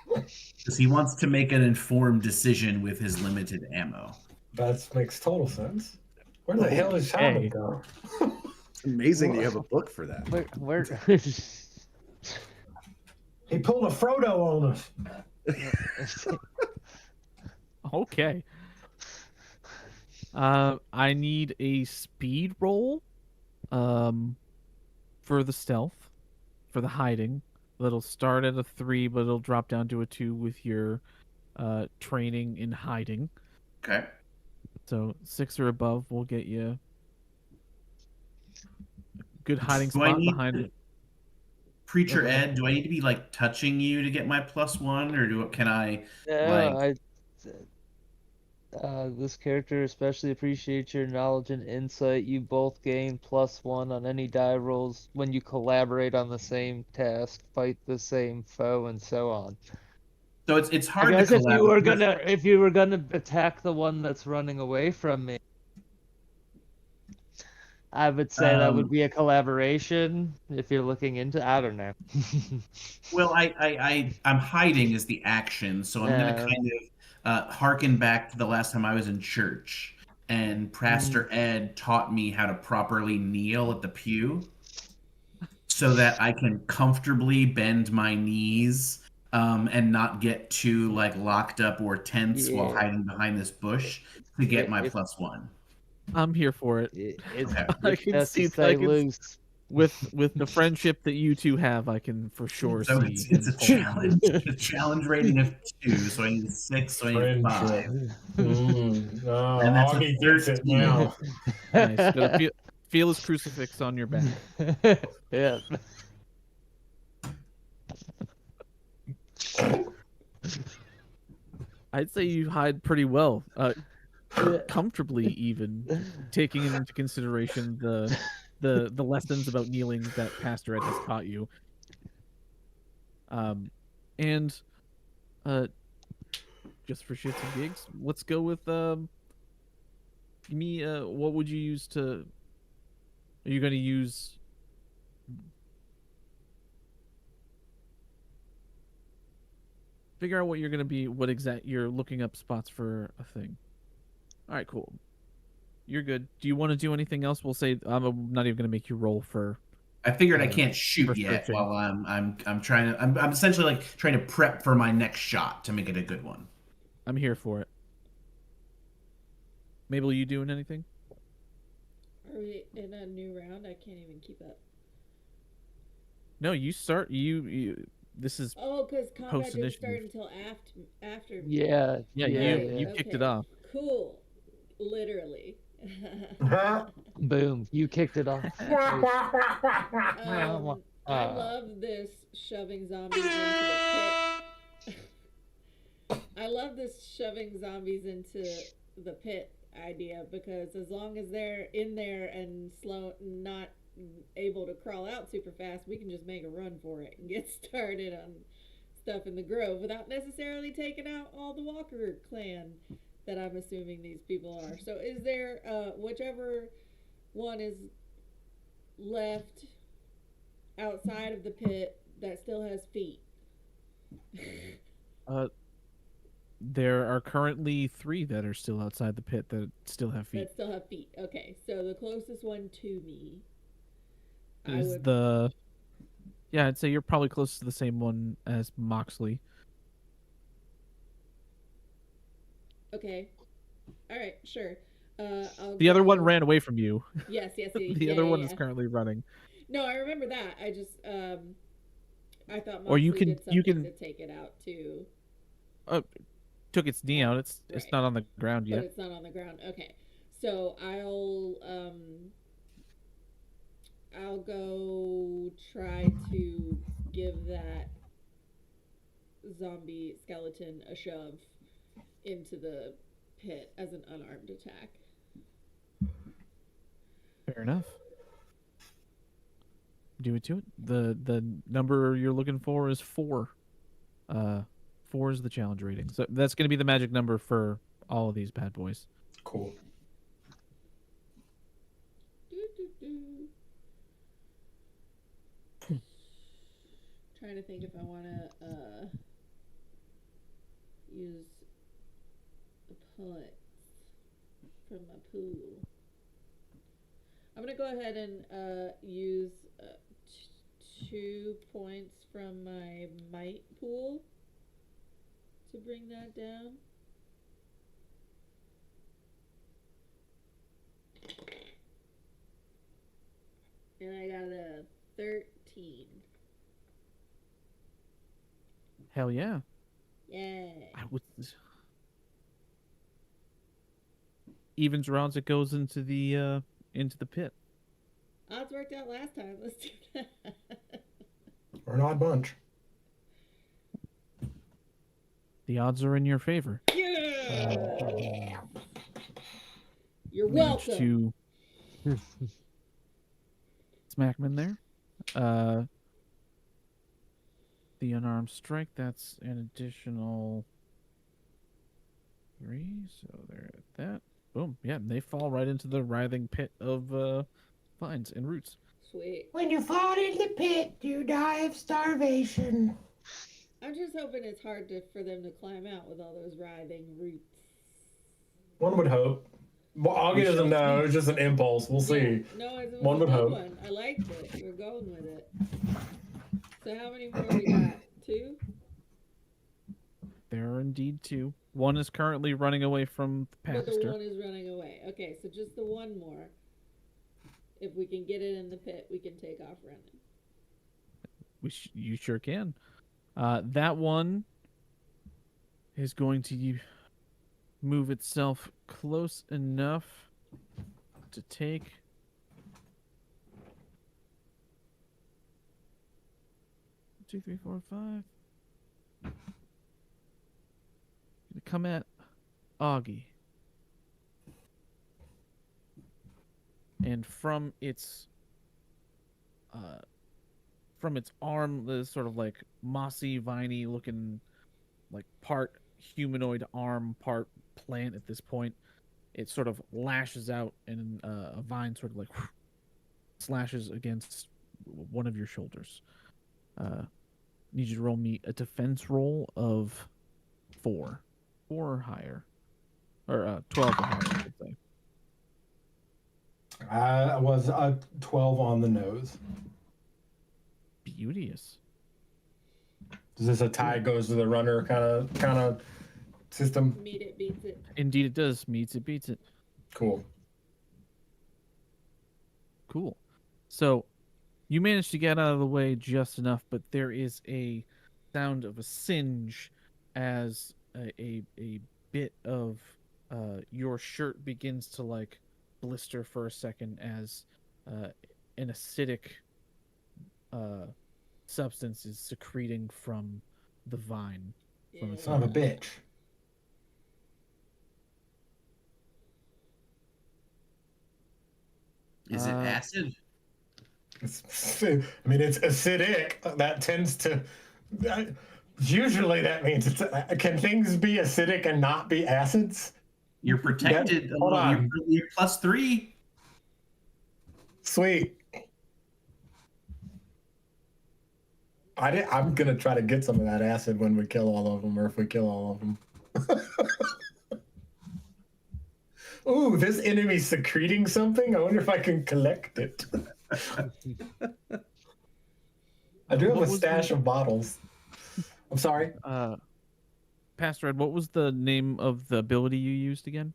D: Because he wants to make an informed decision with his limited ammo.
B: That makes total sense. Where the hell is Shaman go?
F: It's amazing you have a book for that.
C: Where
B: He pulled a Frodo on us.
E: Okay. I need a speed roll for the stealth, for the hiding. It'll start at a 3, but it'll drop down to a 2 with your training in hiding.
D: Okay.
E: So 6 or above will get you a good hiding
D: Do I
E: spot
D: need
E: behind it.
D: Preacher Ed, do I need to be like touching you to get my +1, or can I?
C: This character especially appreciates your knowledge and insight. You both gain +1 on any die rolls when you collaborate on the same task, fight the same foe, and so on.
D: So it's
C: I
D: hard to
C: guess if
D: collaborate.
C: if you were gonna attack the one that's running away from me, I would say that would be a collaboration. If you're looking into, I don't know.
D: Well, I'm hiding is the action, so I'm gonna kind of harken back to the last time I was in church, and Pastor Ed taught me how to properly kneel at the pew, so that I can comfortably bend my knees, and not get too like locked up or tense while hiding behind this bush to get my +1.
E: I'm here for it. I can
C: That's
E: see
C: to say loose.
E: with the friendship that you two have, I can for sure
D: So
E: see.
D: it's a challenge. A challenge rating of 2, so I need 6, so I need 5.
B: Oh,
D: And that's a
B: Augie gets it
D: 13.
B: now.
E: Nice. Gotta feel his crucifix on your back.
C: Yeah.
E: I'd say you hide pretty well, comfortably even, taking into consideration the lessons about kneeling that Pastor Ed has taught you. And just for shits and gigs, let's go with me. What would you use to? Are you going to use? Figure out what you're going to be. What exact you're looking up spots for a thing. All right, cool. You're good. Do you want to do anything else? We'll say I'm not even going to make you roll for.
D: I figured I can't shoot yet
E: searching.
D: while I'm trying to. I'm essentially like trying to prep for my next shot to make it a good one.
E: I'm here for it. Mabel, you doing anything?
A: Are we in a new round? I can't even keep up.
E: No, you start. You. This is.
A: Oh, because combat didn't start
E: Post-initiative.
A: until after.
E: Yeah.
A: Right,
E: You kicked it off.
A: Cool. Literally.
C: Boom! You kicked it off.
A: I love this shoving zombies into the pit. I love this shoving zombies into the pit idea because as long as they're in there and slow, not able to crawl out super fast, we can just make a run for it and get started on stuff in the grove without necessarily taking out all the Walker clan that I'm assuming these people are. So is there whichever one is left outside of the pit that still has feet?
E: There are currently 3 that are still outside the pit that still have feet.
A: That still have feet. Okay, so the closest one to me
E: Is the Yeah, I'd say you're probably close to the same one as Moxley.
A: Okay. All right, sure.
E: The other one ran away from you.
A: Yes.
E: The other one is currently running.
A: No, I remember that. I just I thought Moxley
E: Or you
A: did something
E: can
A: to take it out too.
E: Took its knee out. It's
A: Right.
E: not on the ground
A: But
E: yet.
A: it's not on the ground. Okay. So I'll go try to give that zombie skeleton a shove into the pit as an unarmed attack.
E: Fair enough. Do it to it. The number you're looking for is 4. 4 is the challenge rating. So that's going to be the magic number for all of these bad boys.
B: Cool.
A: Trying to think if I want to use the punt from my pool. I'm gonna go ahead and use 2 points from my might pool to bring that down. And I got a 13.
E: Hell yeah.
A: Yeah.
E: I would. Evens rounds, it goes into the pit.
A: Odds worked out last time. Let's do that.
B: We're an odd bunch.
E: The odds are in your favor.
A: Yeah. You're
E: Managed
A: welcome.
E: to smack him in there. The unarmed strike, that's an additional 3. So they're at that. Boom. Yeah, they fall right into the writhing pit of vines and roots.
A: Sweet.
B: When you fall in the pit, you die of starvation.
A: I'm just hoping it's hard for them to climb out with all those writhing roots.
B: One would hope. Well, Augie doesn't know. It was just an impulse. We'll see.
A: No, it was
B: One
A: a
B: would
A: good
B: hope.
A: one. I liked it. We're going with it. So how many more we got? 2?
E: There are indeed 2. One is currently running away from the
A: But the
E: pastor.
A: one is running away. Okay, so just the one more. If we can get it in the pit, we can take off running.
E: You sure can. That one is going to move itself close enough to take 2, 3, 4, 5. Gonna come at Augie. And from its arm, the sort of like mossy, viney looking, like part humanoid arm, part plant at this point, it sort of lashes out and a vine sort of like slashes against one of your shoulders. Need you to roll me a defense roll of 4 or higher, or 12 or higher, I should say.
B: I was a 12 on the nose.
E: Beauteous.
B: Is this a tie goes to the runner kind of system?
A: Meet it, beats it.
E: Indeed, it does. Meets it, beats it.
B: Cool.
E: Cool. So you managed to get out of the way just enough, but there is a sound of a singe as a bit of your shirt begins to like blister for a second as an acidic substance is secreting from the vine. From its
B: Son of a bitch.
D: Is it acid?
B: I mean, it's acidic. That tends to. Usually, that means it's. Can things be acidic and not be acids?
D: You're protected.
B: Hold on.
D: You're +3.
B: Sweet. I'm gonna try to get some of that acid when we kill all of them, or if we kill all of them. Ooh, this enemy's secreting something. I wonder if I can collect it. I do have a stash of bottles. I'm sorry.
E: Pastor Ed, what was the name of the ability you used again?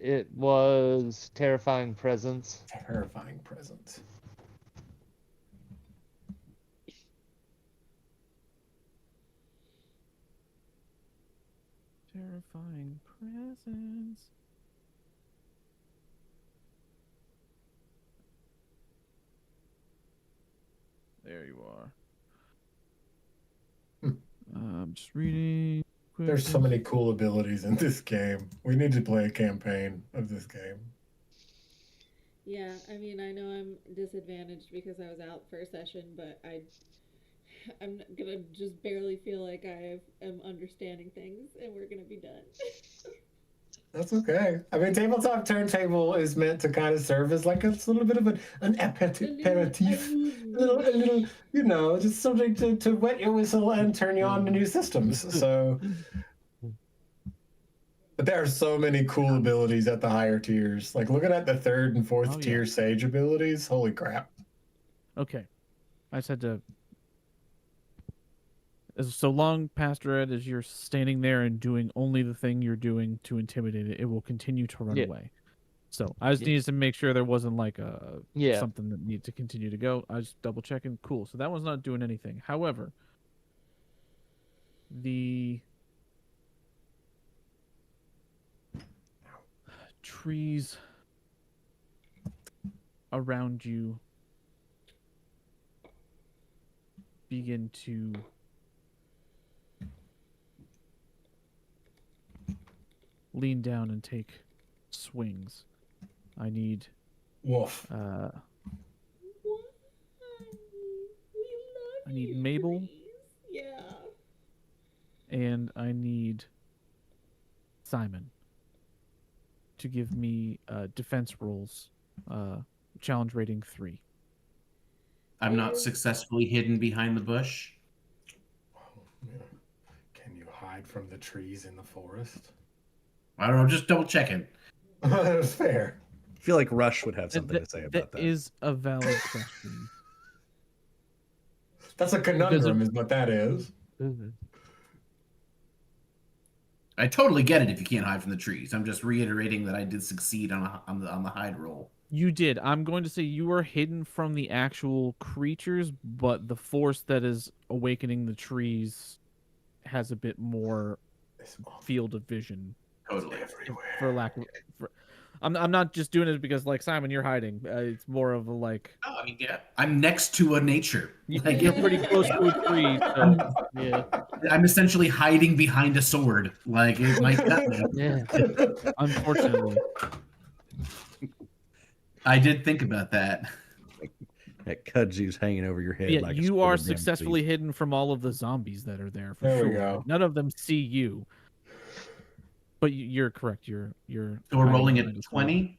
C: It was Terrifying Presence.
B: Terrifying presence.
E: Terrifying presence. There you are. I'm just reading.
B: There's so many cool abilities in this game. We need to play a campaign of this game.
A: Yeah, I mean, I know I'm disadvantaged because I was out for a session, but I'm gonna just barely feel like I am understanding things, and we're gonna be done.
B: That's okay. I mean, tabletop turntable is meant to kind of serve as like a little bit of an aperitif, a little, you know, just something to wet your whistle and turn you on to new systems. So, but there are so many cool abilities at the higher tiers. Like looking at the 3rd and 4th tier sage abilities, holy crap!
E: Okay, I just had to. So long, Pastor Ed, as you're standing there and doing only the thing you're doing to intimidate it, it will continue to run away. So I just needed to make sure there wasn't like something that needed to continue to go. I was just double checking. Cool. So that one's not doing anything. However, the trees around you begin to lean down and take swings. I need
B: Woof.
A: Why?
E: I need Mabel.
A: Yeah.
E: And I need Simon to give me defense rolls, challenge rating 3.
D: I'm not successfully hidden behind the bush.
B: Can you hide from the trees in the forest?
D: I don't know, just double checking.
B: That's fair.
F: I feel like Rush would have something to say about that.
E: That is a valid question.
B: That's a conundrum, is what that is.
D: I totally get it if you can't hide from the trees. I'm just reiterating that I did succeed on the hide roll.
E: You did. I'm going to say you are hidden from the actual creatures, but the force that is awakening the trees has a bit more field of vision.
D: Totally.
E: For lack of, I'm not just doing it because like Simon, you're hiding. It's more of a like.
D: Oh, I mean, yeah, I'm next to a nature. Like,
E: You're pretty close to a tree. So, yeah.
D: I'm essentially hiding behind a sword. Like it might cut me.
E: Yeah. Unfortunately.
D: I did think about that.
F: That kudzu's hanging over your head.
E: Yeah,
F: like a
E: you are
F: spotted
E: successfully
F: rabbit.
E: hidden from all of the zombies that are there for
B: There we
E: sure.
B: go.
E: None of them see you. But you're correct. You're.
D: So we're rolling at 20.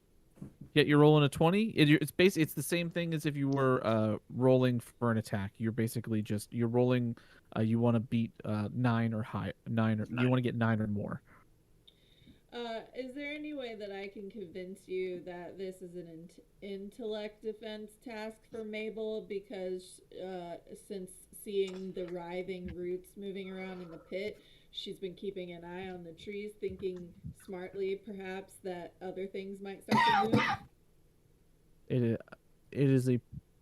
E: Yeah, you're rolling a 20. It's basically it's the same thing as if you were rolling for an attack. You're basically just you're rolling. You want to beat 9 or high 9 or you want to get 9 or more.
A: Is there any way that I can convince you that this is an intellect defense task for Mabel? Because since seeing the writhing roots moving around in the pit, she's been keeping an eye on the trees, thinking smartly perhaps that other things might start to move.
E: It is a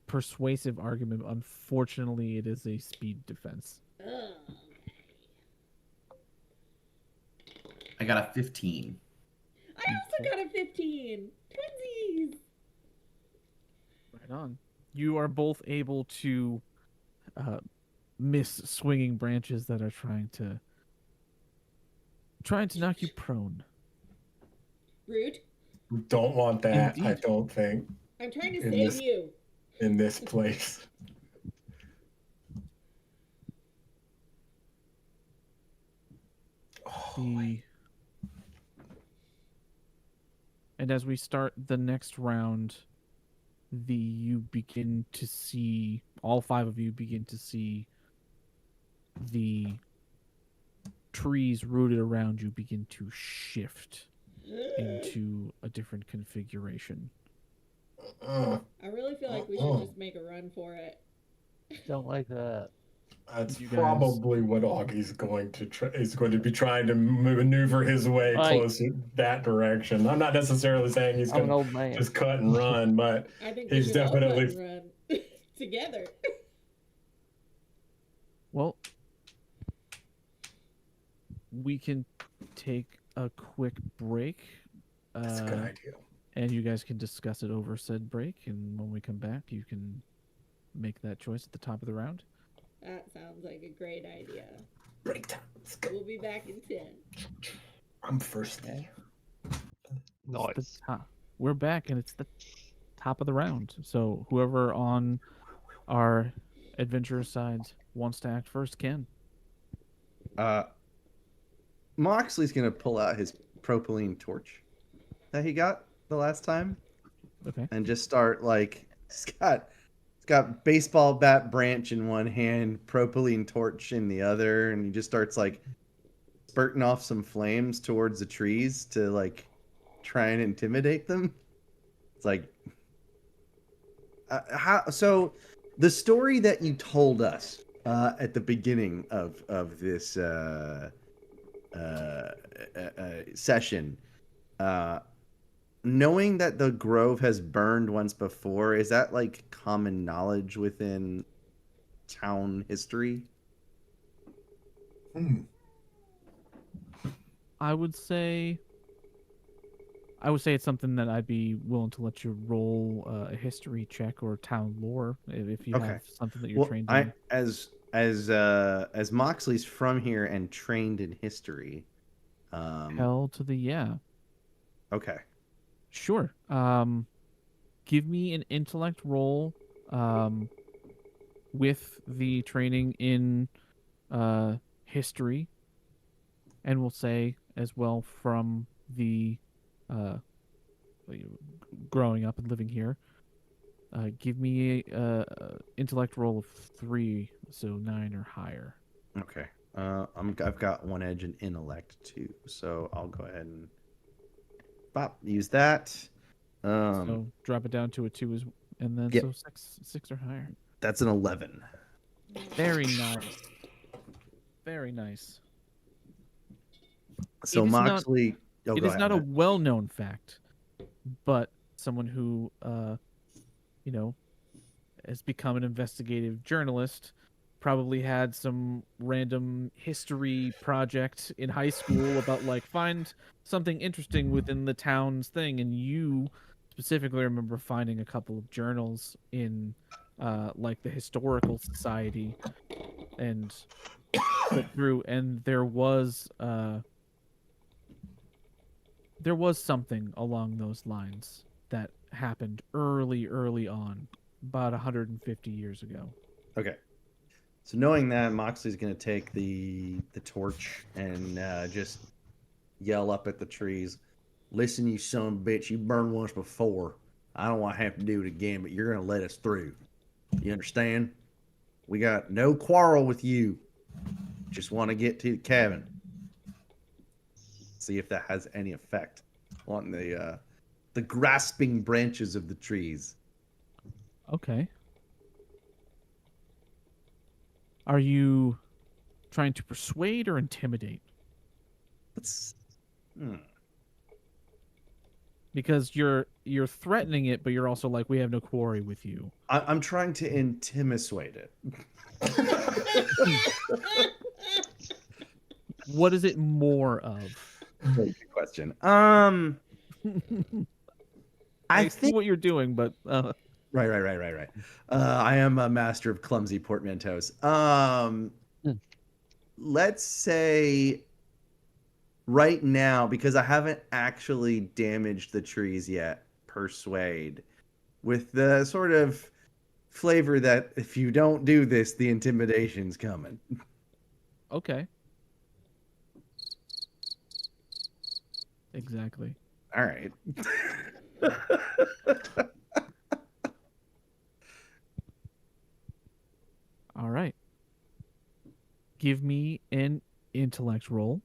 E: persuasive argument. Unfortunately, it is a speed defense.
A: Ugh.
D: I got a 15.
A: I also got a 15. Twinsies.
E: Right on. You are both able to miss swinging branches that are trying to knock you prone.
A: Rude.
B: Don't want that. I
E: Indeed.
B: don't think.
A: I'm trying to
B: In
A: save
B: this-
A: you.
B: in this place.
E: The and as we start the next round, you begin to see, all 5 of you begin to see the trees rooted around you begin to shift into a different configuration.
B: Uh,
A: I really feel like we should just make a run for it.
C: Don't like that.
B: That's
E: You guys-
B: probably what Augie's going to is going to be trying to maneuver his way closer that direction. I'm not necessarily saying he's
C: I'm an
B: going
C: old
B: to
C: man.
B: just cut and run, but
A: I think
B: He's
A: we should all cut
B: definitely-
A: and run together.
E: Well, we can take a quick break,
B: that's a good idea.
E: and you guys can discuss it over said break. And when we come back, you can make that choice at the top of the round.
A: That sounds like a great idea.
B: Break time. Let's go.
A: We'll be back in 10.
B: I'm thirsty.
C: Nice.
E: We're back, and it's the top of the round. So whoever on our adventurer side wants to act first can.
F: Moxley's gonna pull out his propylene torch that he got the last time
E: Okay.
F: and just start like it's got baseball bat branch in one hand, propylene torch in the other, and he just starts like spurting off some flames towards the trees to like try and intimidate them. It's like so the story that you told us at the beginning of this session, knowing that the grove has burned once before, is that like common knowledge within town history?
E: I would say it's something that I'd be willing to let you roll a history check or town lore if you
F: Okay.
E: have something that you're trained in.
F: As Moxley's from here and trained in history.
E: Hell to the yeah.
F: Okay.
E: Sure. Give me an intellect roll with the training in history, and we'll say as well from the growing up and living here. Give me a intellect roll of 3, so 9 or higher.
F: Okay. I've got one edge in intellect too, so I'll go ahead and use that.
E: So drop it down to a 2 and then
F: Yep.
E: so 6 or higher.
F: That's an 11.
E: Very nice. Very nice.
F: So
E: It is not-
F: Moxley,
E: It is not a well-known fact, but someone who, has become an investigative journalist, probably had some random history project in high school about like find something interesting within the town's thing, and you specifically remember finding a couple of journals in like the historical society, and looked through, and there was something along those lines that happened early on, about 150 years ago.
F: Okay. So knowing that, Moxley's going to take the torch and just yell up at the trees. Listen, you son of a bitch, you burned once before. I don't want to have to do it again, but you're going to let us through. You understand? We got no quarrel with you. Just want to get to the cabin. See if that has any effect on the grasping branches of the trees.
E: Okay. Are you trying to persuade or intimidate?
F: Let's.
E: Because you're threatening it, but you're also like, we have no quarry with you.
F: I'm trying to intimidate it.
E: What is it more of?
F: Very good question.
E: I
F: I
E: see
F: think
E: what you're doing, but
F: right. I am a master of clumsy portmanteaus. Let's say right now, because I haven't actually damaged the trees yet, persuade. with the sort of flavor that if you don't do this, the intimidation's coming.
E: Okay. Exactly.
F: All right.
E: All right. Give me an intellect roll.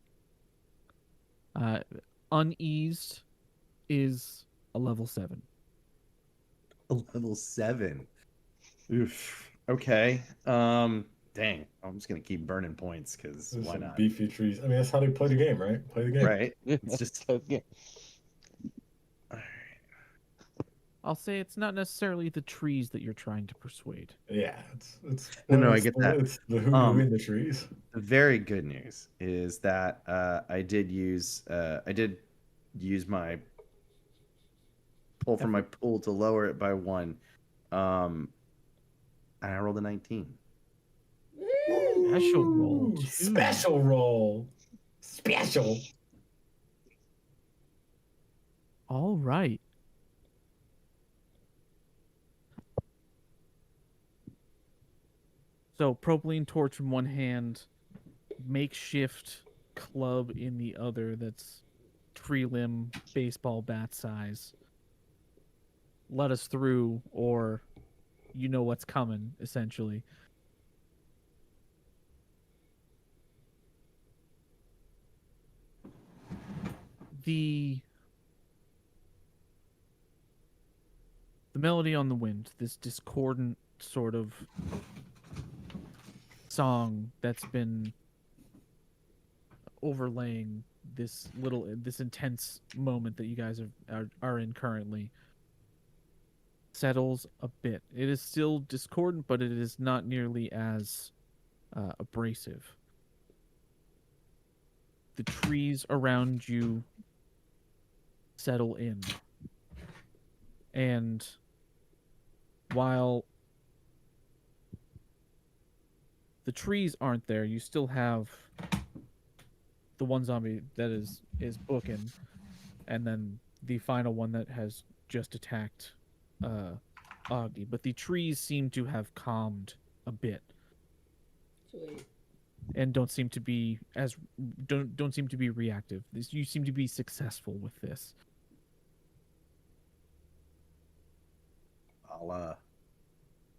E: Uneased is a level 7.
F: A level 7. Oof. Okay. Dang. I'm just gonna keep burning points because
B: There's
F: why
B: some
F: not?
B: beefy trees. I mean, that's how they play the game, right? Play the game.
F: Right. It's just.
C: Okay.
E: I'll say it's not necessarily the trees that you're trying to persuade.
B: Yeah, it's
F: No, I
B: it's
F: get
B: the,
F: that.
B: It's the hoodoo in the trees.
F: The very good news is that I did use my pull from my pool to lower it by 1. And I rolled a 19.
E: Special roll,
B: Ooh,
E: too.
B: Special roll. Special.
E: All right. So propylene torch in one hand, makeshift club in the other that's tree limb baseball bat size. Let us through, or you know what's coming, essentially. The melody on the wind, this discordant sort of song that's been overlaying this intense moment that you guys are in currently, settles a bit. It is still discordant, but it is not nearly as abrasive. The trees around you settle in, and while the trees aren't there, you still have the one zombie that is booking, and then the final one that has just attacked Augie. But the trees seem to have calmed a bit.
A: Sweet.
E: And don't seem to be reactive. You seem to be successful with this.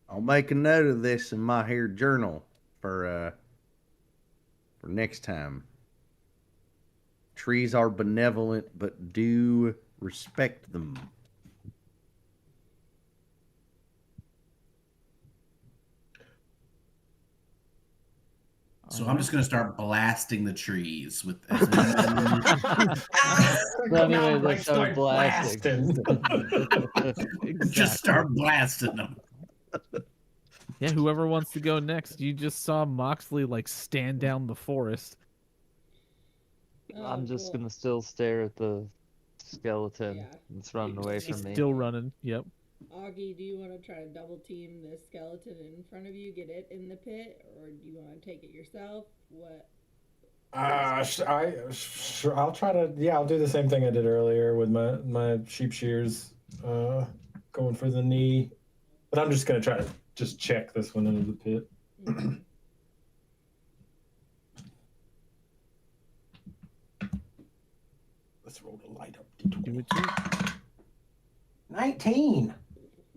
F: I'll make a note of this in my here journal for next time. Trees are benevolent, but do respect them.
D: So I'm just gonna start blasting the trees with as many
C: So anyway, they
B: Like,
C: start blasting.
D: just start blasting them.
E: Yeah, whoever wants to go next. You just saw Moxley like stand down the forest.
C: I'm just
A: cool.
C: gonna still stare at the skeleton
A: Yeah.
C: that's running away
E: He's
C: from me.
E: still running. Yep.
A: Augie, do you want to try to double team the skeleton in front of you, get it in the pit, or do you want to take it yourself? What?
B: I'll try to. Yeah, I'll do the same thing I did earlier with my sheep shears, going for the knee. But I'm just gonna try to just check this one into the pit.
A: Mm.
B: Let's roll the light up.
E: Do it too.
B: 19.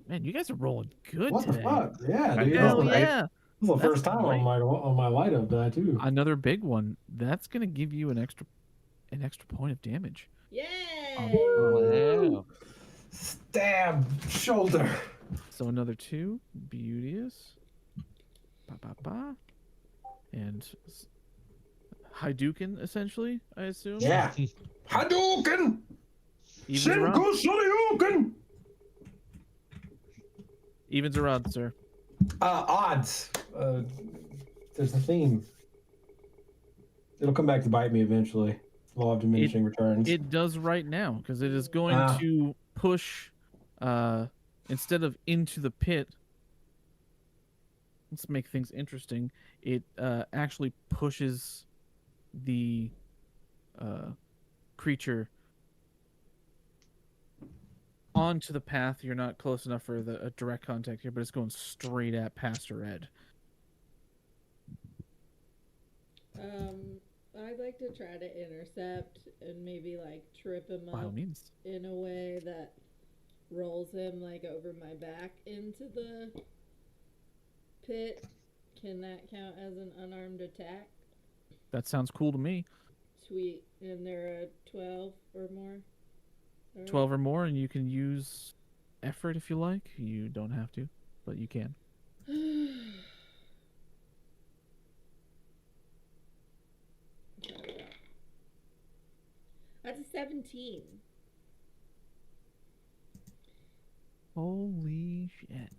E: Man, you guys are rolling good
B: What
E: today.
B: the fuck? Yeah,
F: I
B: dude.
F: know,
E: Hell
B: This
E: yeah.
B: is the
E: That's
B: first time
E: great.
B: on my light up die too.
E: Another big one. That's gonna give you an extra point of damage.
A: Yay!
C: Wow.
B: Stab shoulder.
E: So another 2. Beauteous. Ba ba ba. And Hadouken, essentially, I assume.
B: Yeah. Hadouken.
E: Evens or odds?
B: Hadouken.
E: Evens or odds, sir?
B: Odds. There's a theme. It'll come back to bite me eventually. Law of diminishing returns.
E: It does right now, because it is going to push, instead of into the pit. Let's make things interesting. It actually pushes the creature onto the path. You're not close enough for a direct contact here, but it's going straight at Pastor Ed.
A: I'd like to try to intercept and maybe like trip him
E: By all
A: up
E: means.
A: in a way that rolls him like over my back into the pit. Can that count as an unarmed attack?
E: That sounds cool to me.
A: Sweet. And they're a 12 or more? All right.
E: 12 or more, and you can use effort if you like. You don't have to, but you can.
A: That's a 17.
E: Holy shit.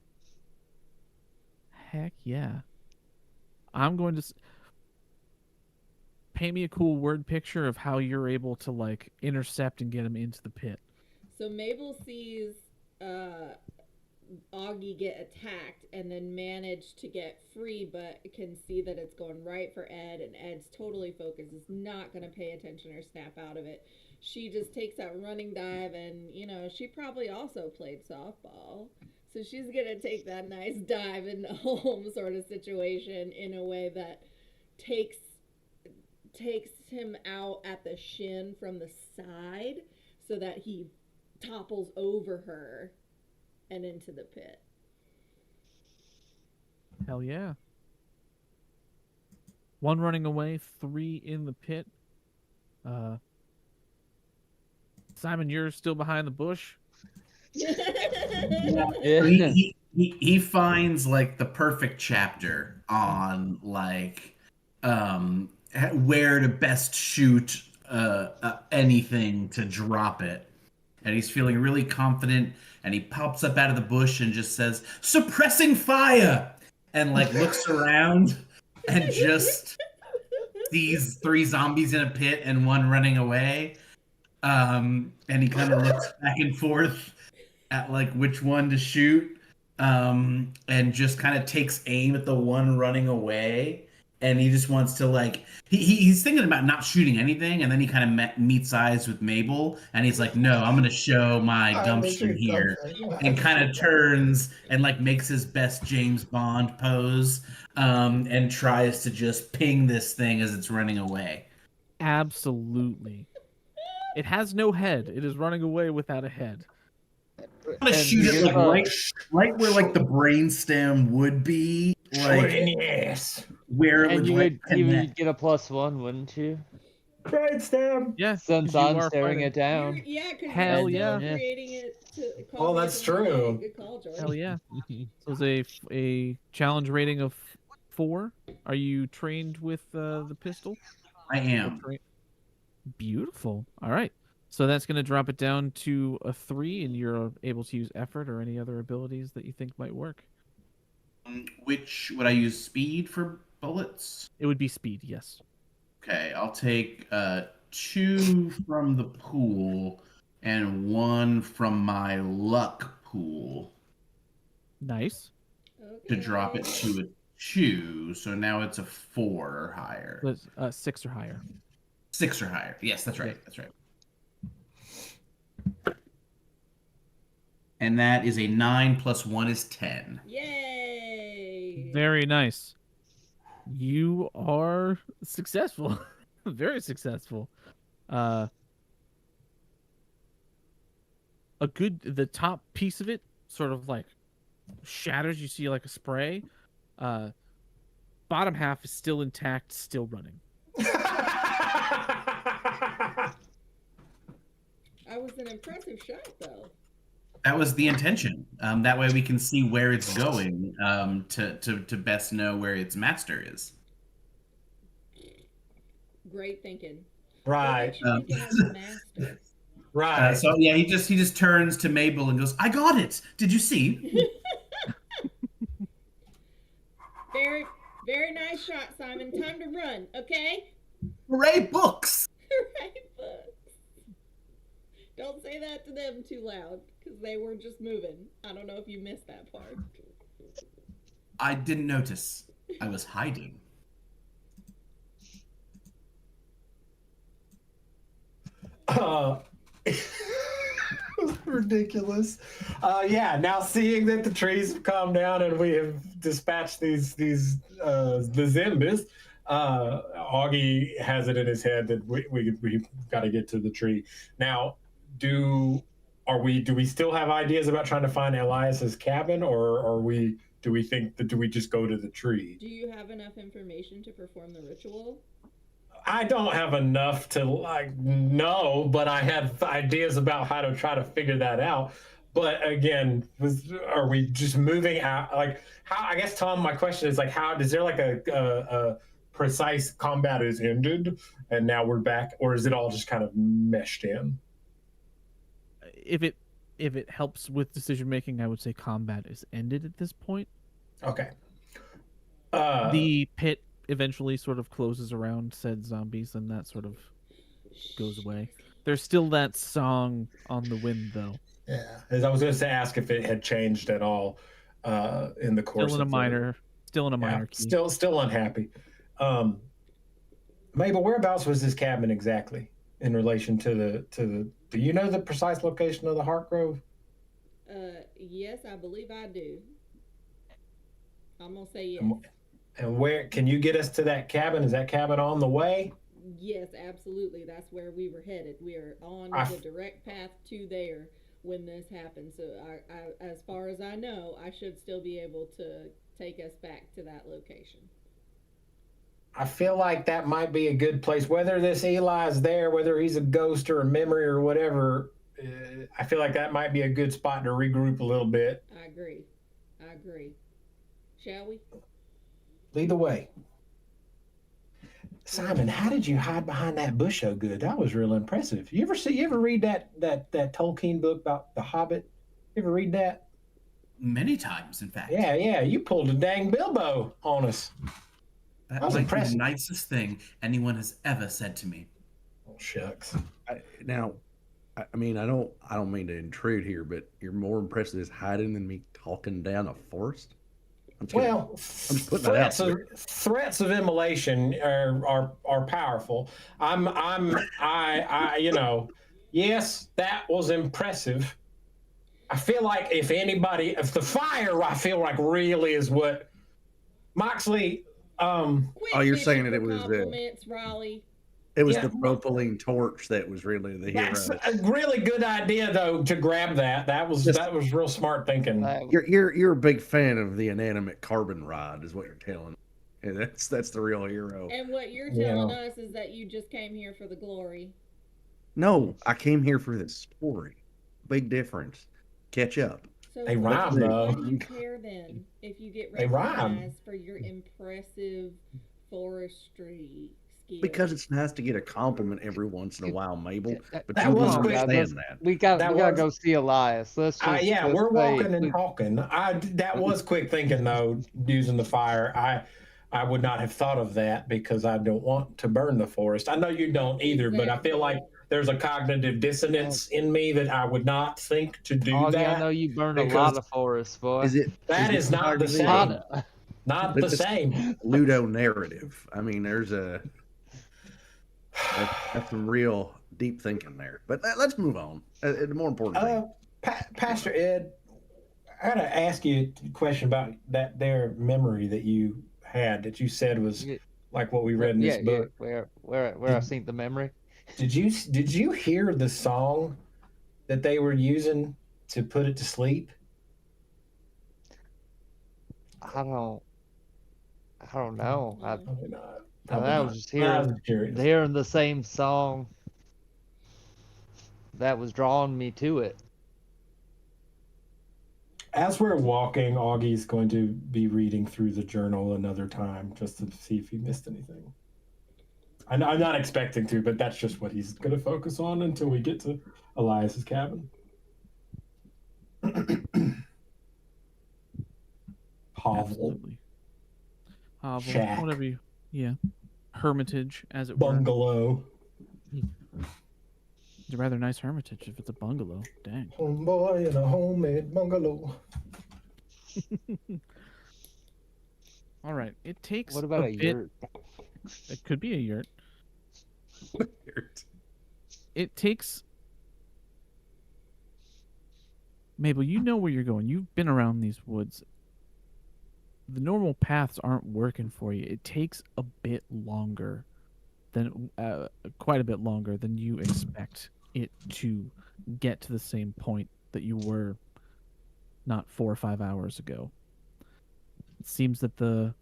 E: Heck yeah. I'm going to paint me a cool word picture of how you're able to like intercept and get him into the pit.
A: So Mabel sees Augie get attacked and then manage to get free, but can see that it's going right for Ed, and Ed's totally focused, is not going to pay attention or snap out of it. She just takes that running dive, and she probably also played softball, so she's going to take that nice dive into home sort of situation in a way that takes him out at the shin from the side so that he topples over her and into the pit.
E: Hell yeah. 1 running away, 3 in the pit. Simon, you're still behind the bush.
C: Yeah.
D: He finds like the perfect chapter on like where to best shoot anything to drop it, and he's feeling really confident, and he pops up out of the bush and just says, "Suppressing fire," and like looks around and just sees 3 zombies in a pit and 1 running away. And he kind of looks back and forth at like which one to shoot, and just kind of takes aim at the one running away. And he just wants to like he's thinking about not shooting anything, and then he kind of meets eyes with Mabel, and he's like, "No, I'm gonna show my gumption here," and kind of turns and like makes his best James Bond pose, and tries to just ping this thing as it's running away.
E: Absolutely. It has no head. It is running away without a head.
D: I'm gonna shoot it like right where like the brainstem would be, like
B: yes.
D: where it
C: And
D: would
C: you
D: like
C: would
D: connect.
C: get a +1, wouldn't you?
B: Brainstem.
E: Yeah.
C: Since
E: 'cause you
C: I'm
E: are
C: staring
E: fighting.
C: it down.
A: Yeah, because
E: Hell
A: you're
E: yeah.
A: creating it to cause
B: Well,
A: it
B: that's
A: to
B: true.
A: play. Good call, George.
E: Hell yeah. So it's a challenge rating of 4. Are you trained with the pistol?
D: I am.
E: Beautiful. All right. So that's going to drop it down to a 3, and you're able to use effort or any other abilities that you think might work.
D: Which would I use speed for bullets?
E: It would be speed, yes.
D: Okay, I'll take 2 from the pool and 1 from my luck pool
E: Nice.
D: to drop it to a 2. So now it's a 4 or higher.
E: 6 or higher.
D: 6 or higher. Yes, that's right. That's right. And that is a 9 plus 1 is 10.
A: Yay!
E: Very nice. You are successful. Very successful. The top piece of it sort of like shatters. You see like a spray. Bottom half is still intact, still running.
A: That was an impressive shot, though.
D: That was the intention. That way we can see where it's going, to best know where its master is.
A: Great thinking.
B: Right.
A: What makes you think it has a master?
B: Right.
D: So yeah, he just turns to Mabel and goes, "I got it. Did you see?"
A: Very, very nice shot, Simon. Time to run, okay?
D: Hooray, books!
A: Right, books. Don't say that to them too loud, because they were just moving. I don't know if you missed that part.
D: I didn't notice. I was hiding.
B: Ridiculous. Yeah. Now seeing that the trees have calmed down and we have dispatched the Zimbis, Augie has it in his head that we got to get to the tree. Now, do we still have ideas about trying to find Elias's cabin, or do we think that do we just go to the tree?
A: Do you have enough information to perform the ritual?
B: I don't have enough to know, but I have ideas about how to try to figure that out. But again, are we just moving out? Like, how? I guess, Tom, my question is like, how is there like a precise combat is ended and now we're back, or is it all just kind of meshed in?
E: If it helps with decision making, I would say combat is ended at this point.
B: Okay.
E: The pit eventually sort of closes around said zombies, and that sort of goes away. There's still that song on the wind, though.
B: Yeah, as I was going to ask if it had changed at all in the course.
E: Still in a minor key.
B: Still unhappy. Mabel, whereabouts was this cabin exactly in relation to the? Do you know the precise location of the Heart Grove?
A: Yes, I believe I do. I'm gonna say yes.
B: And where can you get us to that cabin? Is that cabin on the way?
A: Yes, absolutely. That's where we were headed. We are on the direct path to there when this happened. So, I, as far as I know, I should still be able to take us back to that location.
B: I feel like that might be a good place. Whether this Eli's there, whether he's a ghost or a memory or whatever, I feel like that might be a good spot to regroup a little bit.
A: I agree. Shall we?
B: Lead the way. Simon, how did you hide behind that bush so good? That was real impressive. You ever read that Tolkien book about the Hobbit? You ever read that?
D: Many times, in fact.
B: Yeah, you pulled a dang Bilbo on us.
D: That was impressive. The nicest thing anyone has ever said to me.
B: Oh, shucks.
F: I mean, I don't mean to intrude here, but you're more impressed with this hiding than me talking down a forest.
B: Well, threats of immolation are powerful. You know, yes, that was impressive. I feel like if the fire, I feel like really is what Moxley.
F: You're saying that it was
A: compliments, Raleigh.
F: It was the propylene torch that was really the hero.
B: That's a really good idea, though, to grab that. That was real smart thinking.
F: You're a big fan of the inanimate carbon rod, is what you're telling me. And that's the real hero.
A: And what you're telling us is that you just came here for the glory.
F: No, I came here for the story. Big difference. Catch up.
A: So
B: they rhyme, though.
A: Why do you care then if you get recognized for your impressive forestry skills?
F: Because it's nice to get a compliment every once in a while, Mabel. But
B: that
F: you
B: was
F: don't
B: quick.
F: understand that.
C: We gotta go see Elias. Let's just,
B: we're walking and talking. That was quick thinking, though, using the fire. I would not have thought of that because I don't want to burn the forest. I know you don't either, but I feel like there's a cognitive dissonance in me that I would not think to do that.
C: I know you burn a lot of forests, boy.
B: That is not the same. Not the same.
F: Ludo narrative. I mean, that's some real deep thinking there. But let's move on. The more important thing.
B: Pastor Ed, I gotta ask you a question about their memory that you had that you said was like what we read in this book.
C: Where I seen the memory.
B: Did you hear the song that they were using to put it to sleep?
C: I don't know.
B: Probably not.
C: I was just hearing the same song that was drawing me to it.
B: As we're walking, Augie's going to be reading through the journal another time just to see if he missed anything. I'm not expecting to, but that's just what he's going to focus on until we get to Elias's cabin. Hovel. Shack.
E: Whatever you, hermitage, as it were.
B: Bungalow.
E: It's a rather nice hermitage if it's a bungalow. Dang.
B: Homeboy in a homemade bungalow.
E: All right. It takes.
C: What about a yurt?
E: It could be a yurt. It takes Mabel, you know where you're going. You've been around these woods. The normal paths aren't working for you. It takes a bit longer than quite a bit longer than you expect it to get to the same point that you were not 4 or 5 hours ago. It seems that the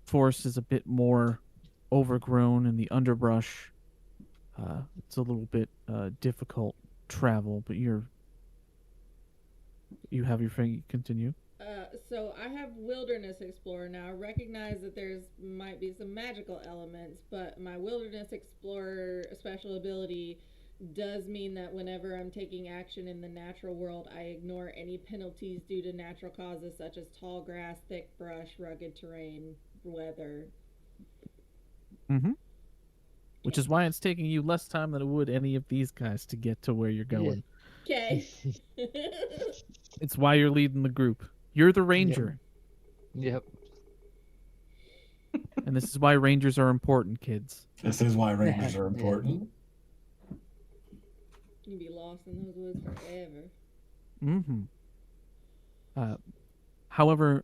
E: forest is a bit more overgrown and the underbrush. It's a little bit difficult travel, but you have your friend continue.
A: So I have Wilderness Explorer now. I recognize that there's might be some magical elements, but my Wilderness Explorer special ability does mean that whenever I'm taking action in the natural world, I ignore any penalties due to natural causes such as tall grass, thick brush, rugged terrain, weather.
E: Mm-hmm. Which is why it's taking you less time than it would any of these guys to get to where you're going.
A: Okay.
E: It's why you're leading the group. You're the ranger.
C: Yep.
E: And this is why rangers are important, kids.
B: This is why rangers are important.
A: You can be lost in those woods forever.
E: Mm-hmm. However,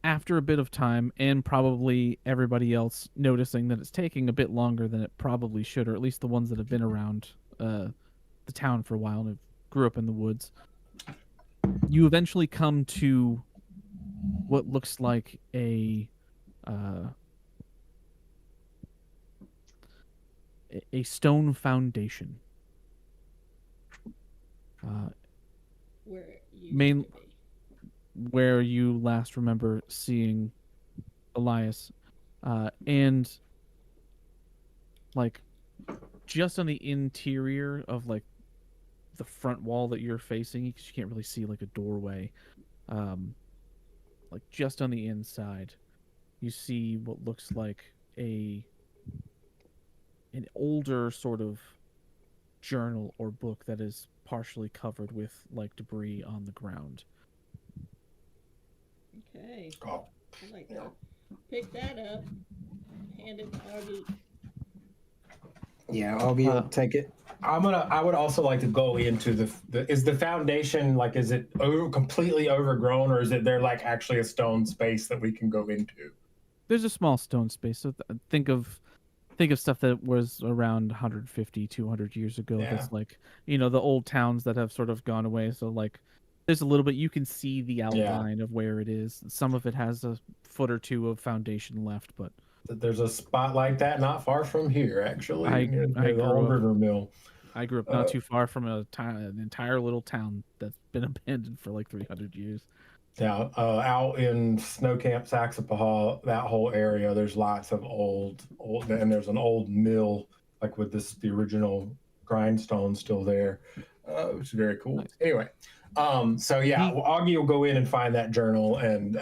E: after a bit of time, and probably everybody else noticing that it's taking a bit longer than it probably should, or at least the ones that have been around the town for a while and have grew up in the woods, you eventually come to what looks like a stone foundation.
A: Where you
E: where you last remember seeing Elias, and like just on the interior of like the front wall that you're facing, because you can't really see like a doorway, like just on the inside, you see what looks like an older sort of journal or book that is partially covered with like debris on the ground.
A: Okay.
B: Oh,
A: I like that. Pick that up. Hand it to Augie.
B: yeah, Augie will take it. I would also like to go into is the foundation, like, is it completely overgrown, or is it there like actually a stone space that we can go into?
E: There's a small stone space. So think of stuff that was around 150, 200 years ago.
B: Yeah.
E: That's like, the old towns that have sort of gone away. So like, there's a little bit, you can see the outline of where it is. Some of it has a foot or two of foundation left, but
B: There's a spot like that not far from here, actually,
E: I
B: near
E: grew
B: the old
E: up-
B: river mill.
E: I grew up not too far from an entire little town that's been abandoned for like 300 years.
B: Yeah, out in Snow Camp, Saxapahaw, that whole area, there's lots of old, and there's an old mill, like with the original grindstone still there, which is very cool.
E: Nice.
B: Anyway, so yeah, Augie will go in and find that journal and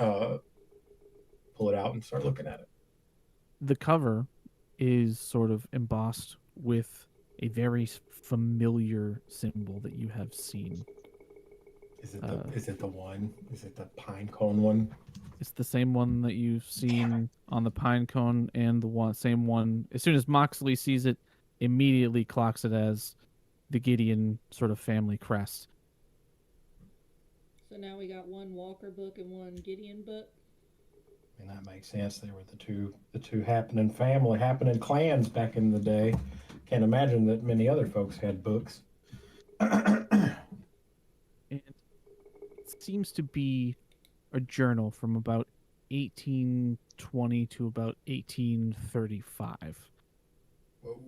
B: pull it out and start looking at it.
E: The cover is sort of embossed with a very familiar symbol that you have seen.
B: Is it the one? Is it the pine cone one?
E: It's the same one that you've seen on the pine cone, and same one. As soon as Moxley sees it, immediately clocks it as the Gideon sort of family crest.
A: So now we got one Walker book and one Gideon book.
B: I mean, that makes sense. They were the two happening clans back in the day. Can't imagine that many other folks had books.
E: And it seems to be a journal from about 1820 to about 1835.
B: Whoa.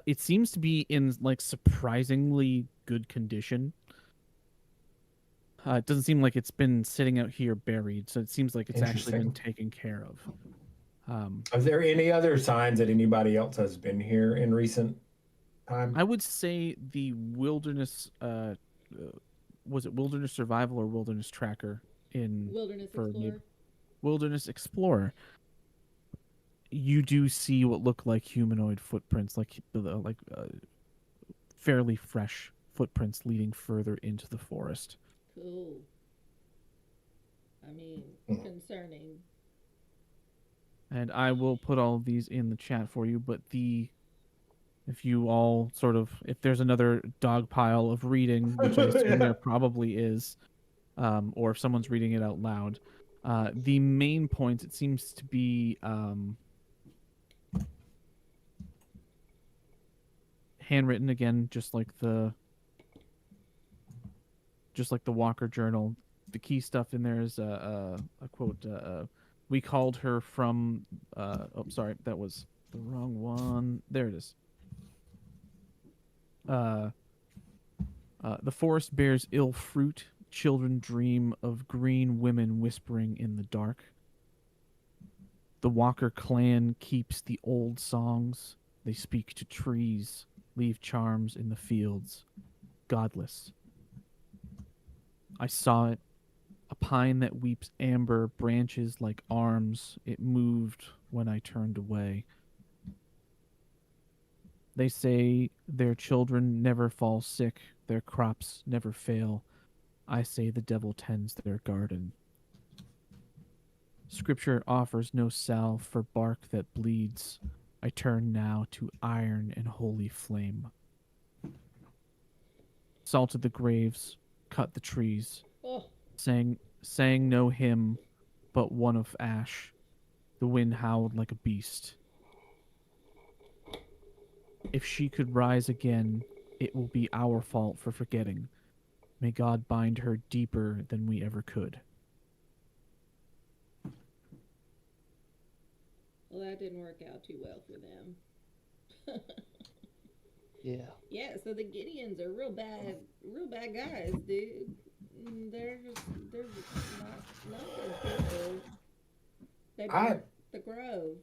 E: It seems to be in like surprisingly good condition. It doesn't seem like it's been sitting out here buried, so it seems like it's actually been taken care of.
B: Are there any other signs that anybody else has been here in recent time?
E: I would say the wilderness, was it Wilderness Survival or Wilderness Tracker in
A: Wilderness Explorer.
E: Wilderness Explorer. You do see what look like humanoid footprints, like fairly fresh footprints leading further into the forest.
A: Cool. I mean, concerning.
E: And I will put all of these in the chat for you, but the If you all if there's another dog pile of reading, which I assume
B: Yeah.
E: there probably is, or if someone's reading it out loud, the main point, it seems to be handwritten again, just like the Walker Journal. The key stuff in there is a quote. We called her from. Oh, sorry, that was the wrong one. There it is. The forest bears ill fruit. Children dream of green women whispering in the dark. The Walker clan keeps the old songs. They speak to trees, leave charms in the fields. Godless. I saw it. A pine that weeps amber, branches like arms. It moved when I turned away. They say their children never fall sick, their crops never fail. I say the devil tends their garden. Scripture offers no salve for bark that bleeds. I turn now to iron and holy flame. Salted the graves, cut the trees,
A: Oh,
E: sang no hymn, but one of ash. The wind howled like a beast. If she could rise again, it will be our fault for forgetting. May God bind her deeper than we ever could.
A: well, that didn't work out too well for them.
C: Yeah.
A: Yeah, so the Gideons are real bad guys, dude. They're just not good people. They
B: I,
A: burnt the grove.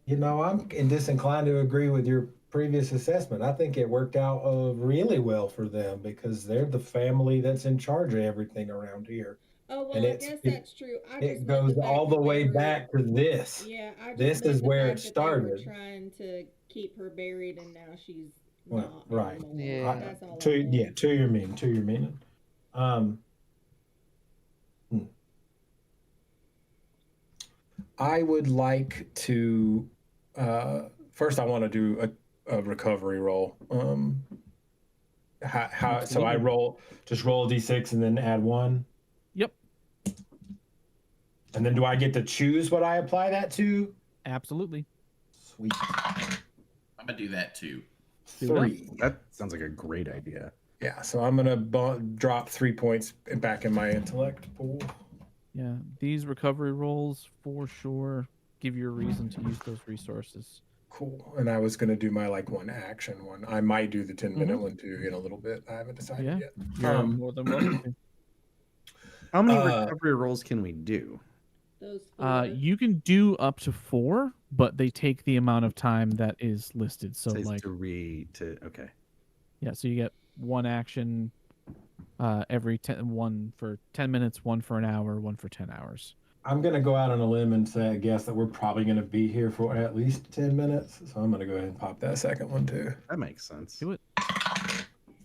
B: I'm disinclined to agree with your previous assessment. I think it worked out really well for them because they're the family that's in charge of everything around here.
A: Oh well,
B: And
A: I guess that's true. I just
B: it
A: meant the
B: goes
A: fact
B: all
A: that
B: the
A: they
B: way
A: were.
B: back to this.
A: Yeah, I just
B: This
A: meant
B: is
A: the
B: where
A: fact
B: it
A: that they were
B: started.
A: trying to keep her buried, and now she's
B: Well,
A: not
B: right.
A: anymore.
C: Yeah.
A: That's all.
B: To
A: I meant.
B: to your meaning. Um, hmm. I would like to. First, I want to do a recovery roll. How so I
E: Absolutely.
B: just roll a d6 and then add one,
E: Yep,
B: and then do I get to choose what I apply that to?
E: absolutely.
B: Sweet.
D: I'm gonna do that too.
E: Do it up.
B: 3.
F: That sounds like a great idea.
B: Yeah, so I'm gonna drop 3 points back in my intellect pool.
E: Yeah, these recovery rolls for sure give you a reason to use those resources.
B: Cool. And I was gonna do my one action one. I might do the 10-minute one too in a little bit. I haven't decided
E: Yeah,
B: yet.
E: you're more than welcome to.
F: How many
B: Uh,
F: recovery rolls can we do?
A: Those four.
E: You can do up to 4, but they take the amount of time that is listed. So
F: Says
E: like,
F: okay.
E: yeah, so you get one action every 1 for 10 minutes, 1 for an hour, 1 for 10 hours.
B: I'm gonna go out on a limb and say I guess that we're probably gonna be here for at least 10 minutes. So I'm gonna go ahead and pop that second one too.
F: That makes sense.
E: Do it.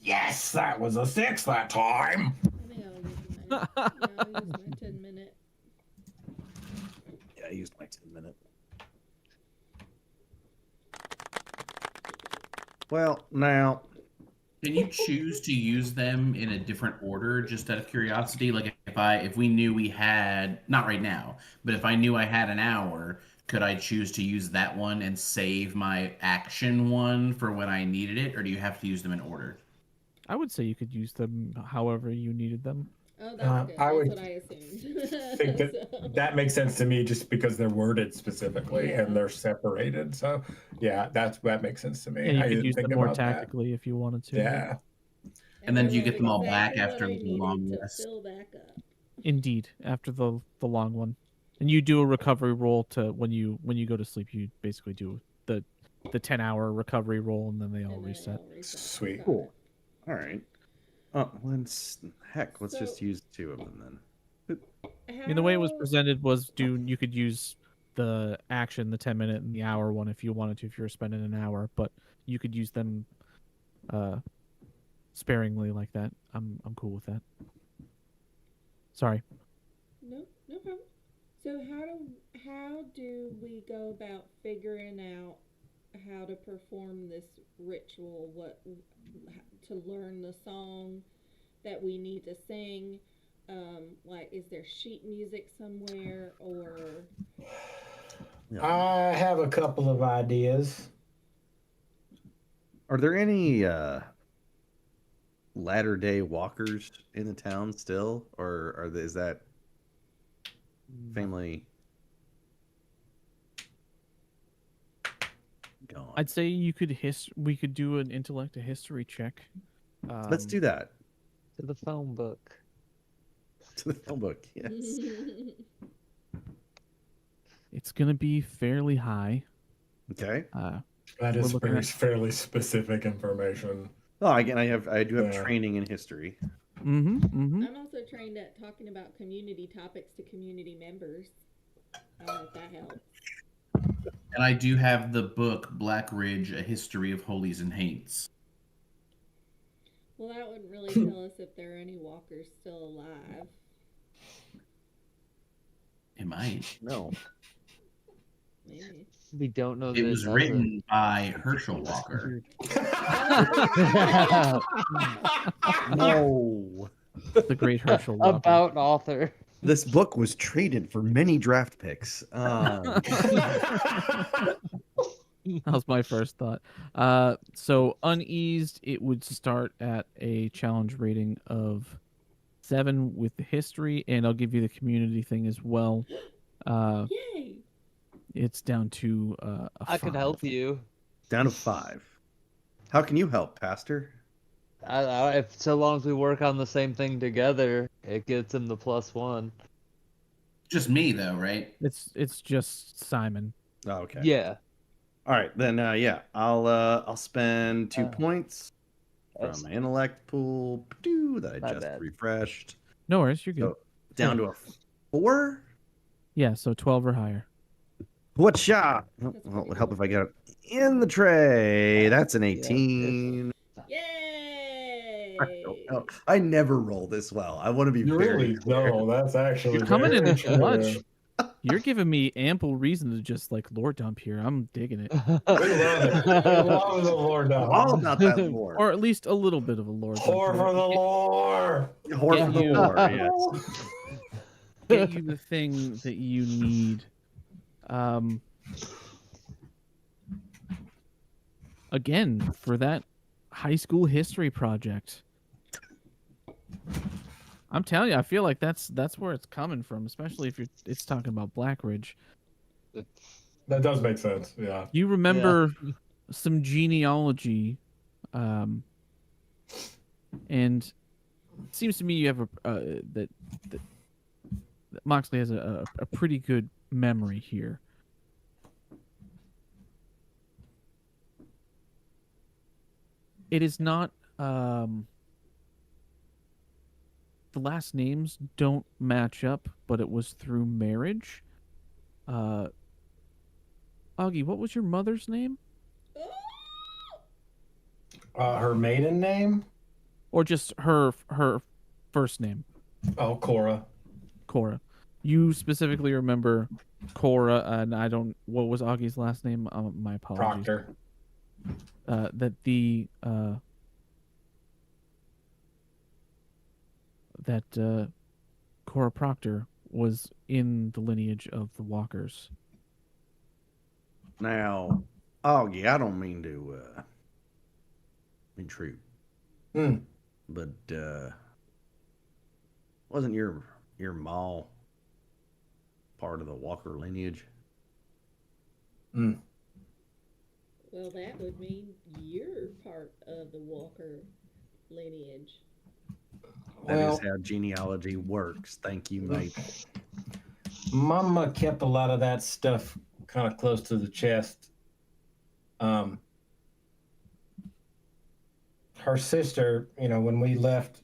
B: Yes, that was a 6 that time.
A: I think I'll use my 10-minute.
F: Yeah, I used my 10-minute. Well, now
D: Can you choose to use them in a different order, just out of curiosity? Like if we knew we had, not right now, but if I knew I had an hour, could I choose to use that one and save my action one for when I needed it, or do you have to use them in order?
E: I would say you could use them however you needed them.
A: Oh, that's good.
B: I
A: That's
B: would
A: what I assumed.
B: think
A: So-
B: that makes sense to me just because they're worded specifically
A: Yeah.
B: and they're separated. So yeah, that makes sense to me.
E: Yeah, you
B: I
E: could
B: didn't
E: use
B: think
E: them more
B: about that.
E: tactically if you wanted to.
B: Yeah.
D: And then
A: that
D: do you
A: was
D: get them all back
A: exactly
D: after
A: what I
D: the
A: needed
D: long
A: to
D: rest?
A: fill back up.
E: Indeed, after the long one, and you do a recovery roll to when you go to sleep. You basically do the 10-hour recovery roll, and then they all
A: And then
E: reset.
A: it'll reset.
B: Sweet.
A: Got
F: cool. All right. Let's
A: So-
F: just use 2 of them then.
A: it.
E: I mean, the way it was
A: How-
E: presented was you could use the action, the 10-minute and the hour one if you wanted to, if you were spending an hour, but you could use them sparingly like that. I'm cool with that. Sorry.
A: No problem. So how do we go about figuring out how to perform this ritual, what to learn the song that we need to sing. Like, is there sheet music somewhere, or
F: Yeah.
B: I have a couple of ideas.
F: Are there any latter-day walkers in the town still, or is that family gone?
E: I'd say you could we could do an intellect a history check.
F: Let's do that.
C: To the phone book.
F: To the phone book, yes.
E: It's gonna be fairly high.
F: Okay.
B: That is
E: looking at-
B: fairly specific information.
F: Oh, again, I do have
B: Yeah.
F: training in history.
E: Mm-hmm.
A: I'm also trained at talking about community topics to community members. I don't know if that helps.
D: And I do have the book Black Ridge: A History of Holies and Hates.
A: Well, that wouldn't really tell us if there are any walkers still alive.
D: It might.
F: No.
A: Maybe.
C: We don't know.
D: It was written by Herschel Walker.
F: No.
E: The great Herschel Walker.
C: About author.
F: This book was traded for many draft picks.
E: That was my first thought. So uneased, it would start at a challenge rating of 7 with the history, and I'll give you the community thing as well.
A: Yay!
E: It's down to a
C: I could
E: 5.
C: help you.
F: Down to 5. How can you help, Pastor?
C: If so long as we work on the same thing together, it gets him the +1.
D: Just me, though, right?
E: It's just Simon.
F: Oh, okay.
C: Yeah.
F: All right, then. Yeah, I'll spend 2 points from
C: That's-
F: my intellect pool that I
C: My
F: just
C: bad.
F: refreshed.
E: No worries, you're good.
F: So down to a 4.
E: Yeah, so 12 or higher.
F: What shot? Well, it would help if I got it in the tray. That's an 18.
A: Yay!
F: Oh, I never roll this well. I want to be
B: You
F: very
B: really don't. That's actually
E: You're coming in
B: very
E: clutch.
B: true.
E: You're giving me ample reason to just like lore dump here. I'm digging it.
B: We love it. We love the Lord
F: I'm all
B: dog.
F: about that lore.
E: Or at least a little bit of a lore dump.
B: Whore
E: here.
B: for the lore.
F: Whore
E: Get
F: for the
E: you.
F: lore, yes.
E: Get you the thing that you need. Again, for that high school history project. I'm telling you, I feel like that's where it's coming from, especially if it's talking about Black Ridge.
B: That does make sense. Yeah.
E: You remember some genealogy, and it seems to me you have that Moxley has a pretty good memory here. It is not the last names don't match up, but it was through marriage. Augie, what was your mother's name?
B: Her maiden name?
E: Or just her first name?
B: Oh, Cora.
E: Cora. You specifically remember Cora, and I don't. What was Augie's last name? My apologies.
B: Proctor.
E: That Cora Proctor was in the lineage of the Walkers.
F: Now, Augie, I don't mean to intrude, but wasn't your Maw part of the Walker lineage?
A: Well, that would mean you're part of the Walker lineage.
F: That is
B: Well,
F: how genealogy works. Thank you, mate.
B: Mama kept a lot of that stuff kind of close to the chest. Her sister, when we left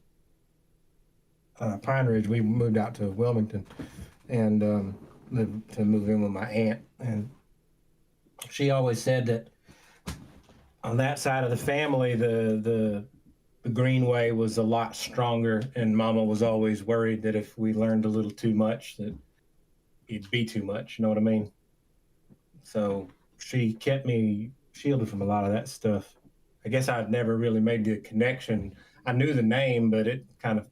B: Pine Ridge, we moved out to Wilmington and lived to move in with my aunt. And she always said that on that side of the family, the Greenway was a lot stronger, and Mama was always worried that if we learned a little too much, that it'd be too much. You know what I mean? So she kept me shielded from a lot of that stuff. I guess I've never really made the connection. I knew the name, but it kind of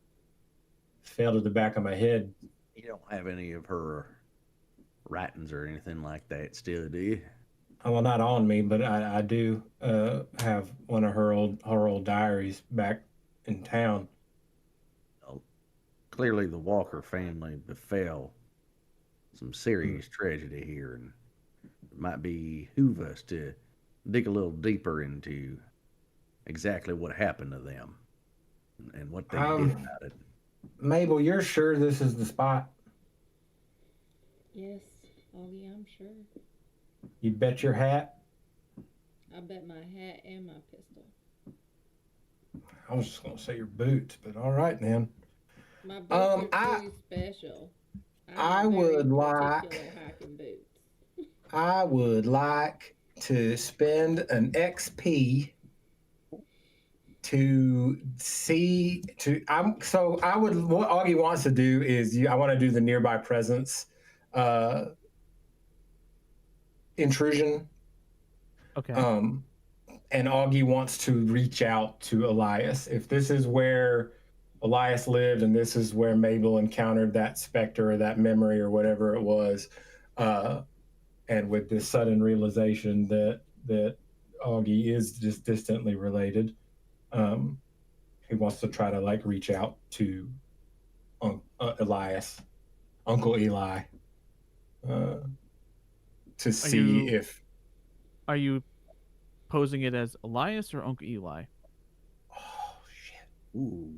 B: fell to the back of my head.
F: You don't have any of her writings or anything like that still, do you?
B: Oh, well, not on me, but I do have one of her old diaries back in town.
F: Well, clearly, the Walker family befell some serious tragedy here, and it might behoove us to dig a little deeper into exactly what happened to them and what they did about it.
B: Mabel, you're sure this is the spot?
A: Yes, Augie, I'm sure.
B: You bet your hat.
A: I bet my hat and my pistol.
B: I was just gonna say your boots, but all right then.
A: My boots are very special.
B: I would like
A: hacking boots.
B: I would like to spend an XP to see to I'm so I would what Augie wants to do is I want to do the nearby presence intrusion.
E: Okay.
B: And Augie wants to reach out to Elias. If this is where Elias lived and this is where Mabel encountered that specter or that memory or whatever it was, and with this sudden realization that Augie is just distantly related, he wants to try to like reach out to Elias, Uncle Eli, to see if.
E: Are you posing it as Elias or Uncle Eli?
B: Oh shit!
F: Ooh.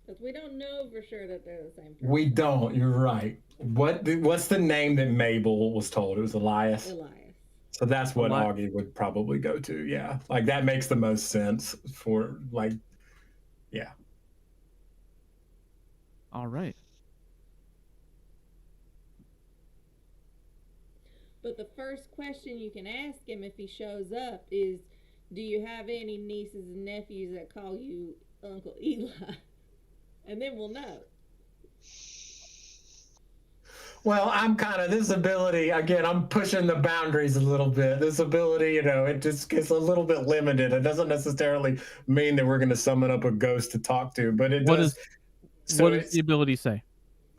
A: Because we don't know for sure that they're the same person.
B: We don't. You're right. What's the name that Mabel was told? It was Elias.
A: Elias.
B: So that's what Augie would probably go to. Yeah, like that makes the most sense for like, yeah.
E: All right.
A: But the first question you can ask him if he shows up is, do you have any nieces and nephews that call you Uncle Eli? And then we'll know.
B: Well, I'm kind of this ability again. I'm pushing the boundaries a little bit. This ability, it just gets a little bit limited. It doesn't necessarily mean that we're going to summon up a ghost to talk to, but it does.
E: What does the ability say?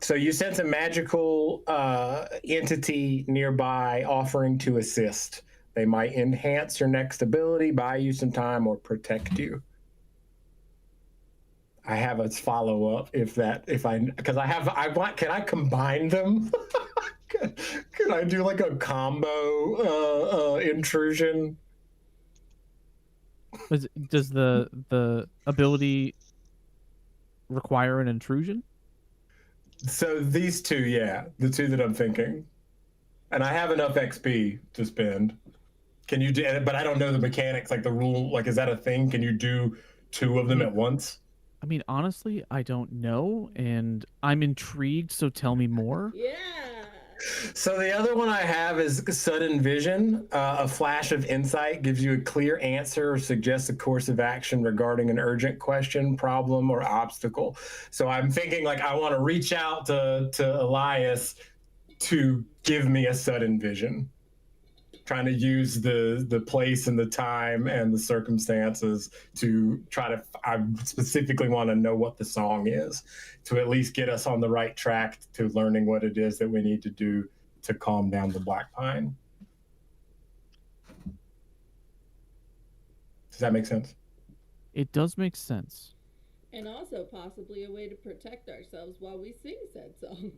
B: So you sense a magical entity nearby offering to assist. They might enhance your next ability, buy you some time, or protect you. I have a follow up can I combine them? Can I do like a combo intrusion?
E: Does the ability require an intrusion?
B: So these two, yeah, the two that I'm thinking, and I have enough XP to spend. Can you do? But I don't know the mechanics, like the rule. Like, is that a thing? Can you do two of them at once?
E: I mean, honestly, I don't know, and I'm intrigued. So tell me more.
A: Yeah.
B: So the other one I have is sudden vision. A flash of insight gives you a clear answer or suggests a course of action regarding an urgent question, problem, or obstacle. So I'm thinking like I want to reach out to Elias to give me a sudden vision. Trying to use the place and the time and the circumstances to try to. I specifically want to know what the song is to at least get us on the right track to learning what it is that we need to do to calm down the black pine. Does that make sense?
E: It does make sense.
A: And also possibly a way to protect ourselves while we sing said song.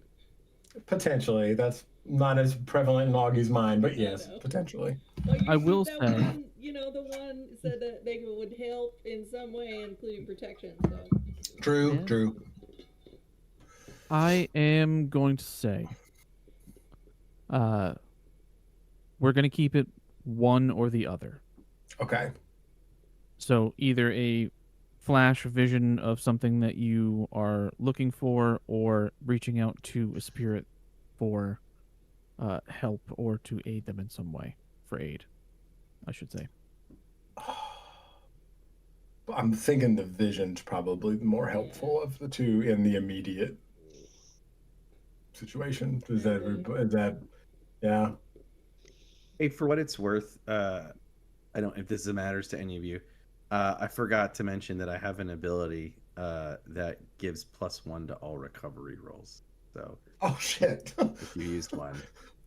B: Potentially. That's not as prevalent in Augie's mind, but yes, potentially.
A: Well,
E: I will say,
A: one, the one said that they would help in some way, including protection. So.
B: True.
E: I am going to say, we're going to keep it one or the other.
B: Okay.
E: So either a flash vision of something that you are looking for, or reaching out to a spirit for help or to aid them in some way. For aid, I should say.
B: I'm thinking the vision's probably the more helpful of the two in the immediate situation. Is that yeah?
F: Hey, for what it's worth, I don't. If this matters to any of you, I forgot to mention that I have an ability that gives +1 to all recovery rolls. So
B: Oh shit!
F: if you used one,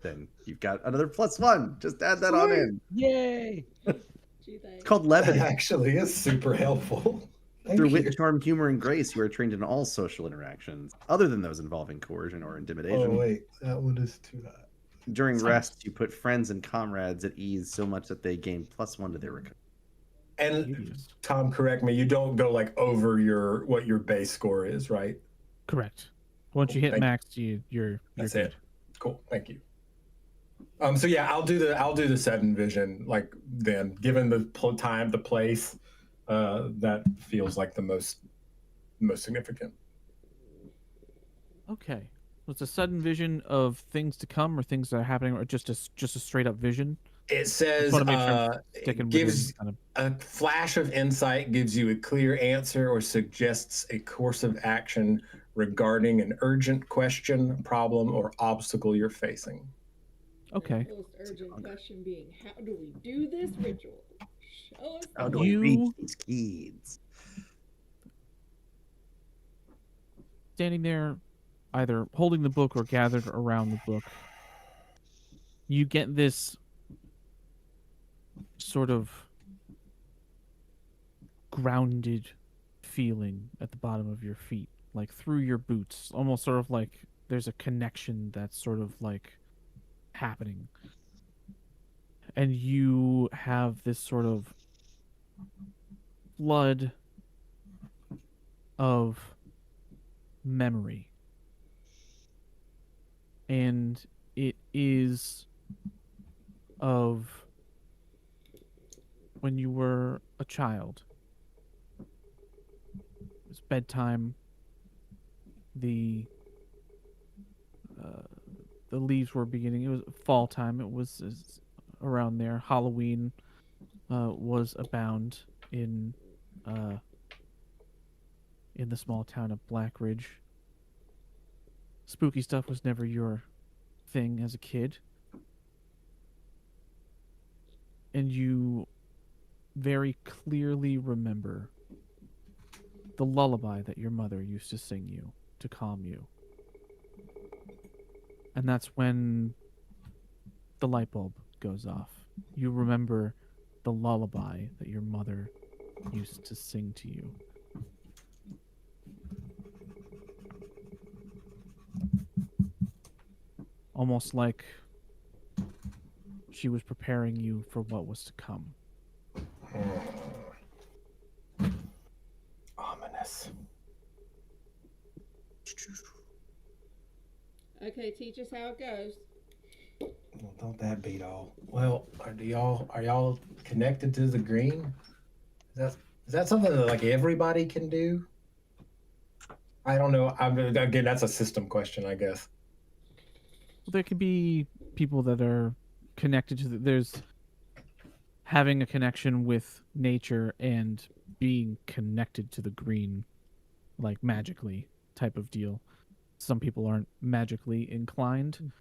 F: then you've got another +1. Just add that on in.
C: Yay!
A: Gee,
F: It's
A: thanks.
F: called
B: That
F: levity.
B: actually is super helpful. Thank
F: Through
B: you.
F: wit, charm, humor, and grace, you are trained in all social interactions, other than those involving coercion or intimidation.
B: Oh wait, that one is too high.
F: During rest, you put friends and comrades at ease so much that they gain +1 to their recovery.
B: And
E: Beauteous.
B: Tom, correct me. You don't go like over what your base score is, right?
E: Correct. Once you hit
B: Thank you.
E: max, you're
B: That's
E: good.
B: it. Cool. Thank you. So yeah, I'll do the 7 vision. Like then, given the time, the place, that feels like the most significant.
E: Okay. So it's a sudden vision of things to come or things that are happening, or just a straight up vision.
B: It says
E: wanna make sure I'm
B: it
E: sticking
B: gives
E: within kind of.
B: a flash of insight, gives you a clear answer, or suggests a course of action regarding an urgent question, problem, or obstacle you're facing.
E: Okay.
A: The most urgent question being, how do we do this ritual? Show us
F: How
A: the
F: do
A: way.
F: we reach
E: You-
F: these kids?
E: Standing there, either holding the book or gathered around the book, you get this sort of grounded feeling at the bottom of your feet, like through your boots, almost sort of like there's a connection that's sort of like happening. And you have this sort of flood of memory. And it is of when you were a child. It was bedtime. The leaves were beginning. It was fall time. It was around there. Halloween was abound in the small town of Blackridge. Spooky stuff was never your thing as a kid. And you very clearly remember the lullaby that your mother used to sing you to calm you. And that's when the light bulb goes off. You remember the lullaby that your mother used to sing to you. Almost like she was preparing you for what was to come.
B: Ominous.
A: Okay, teach us how it goes.
B: Well, don't that beat all? Well, are y'all connected to the green? Is that something that like everybody can do? I don't know. Again, that's a system question, I guess.
E: There could be people that are connected to there's having a connection with nature and being connected to the green, like magically type of deal. Some people aren't magically inclined,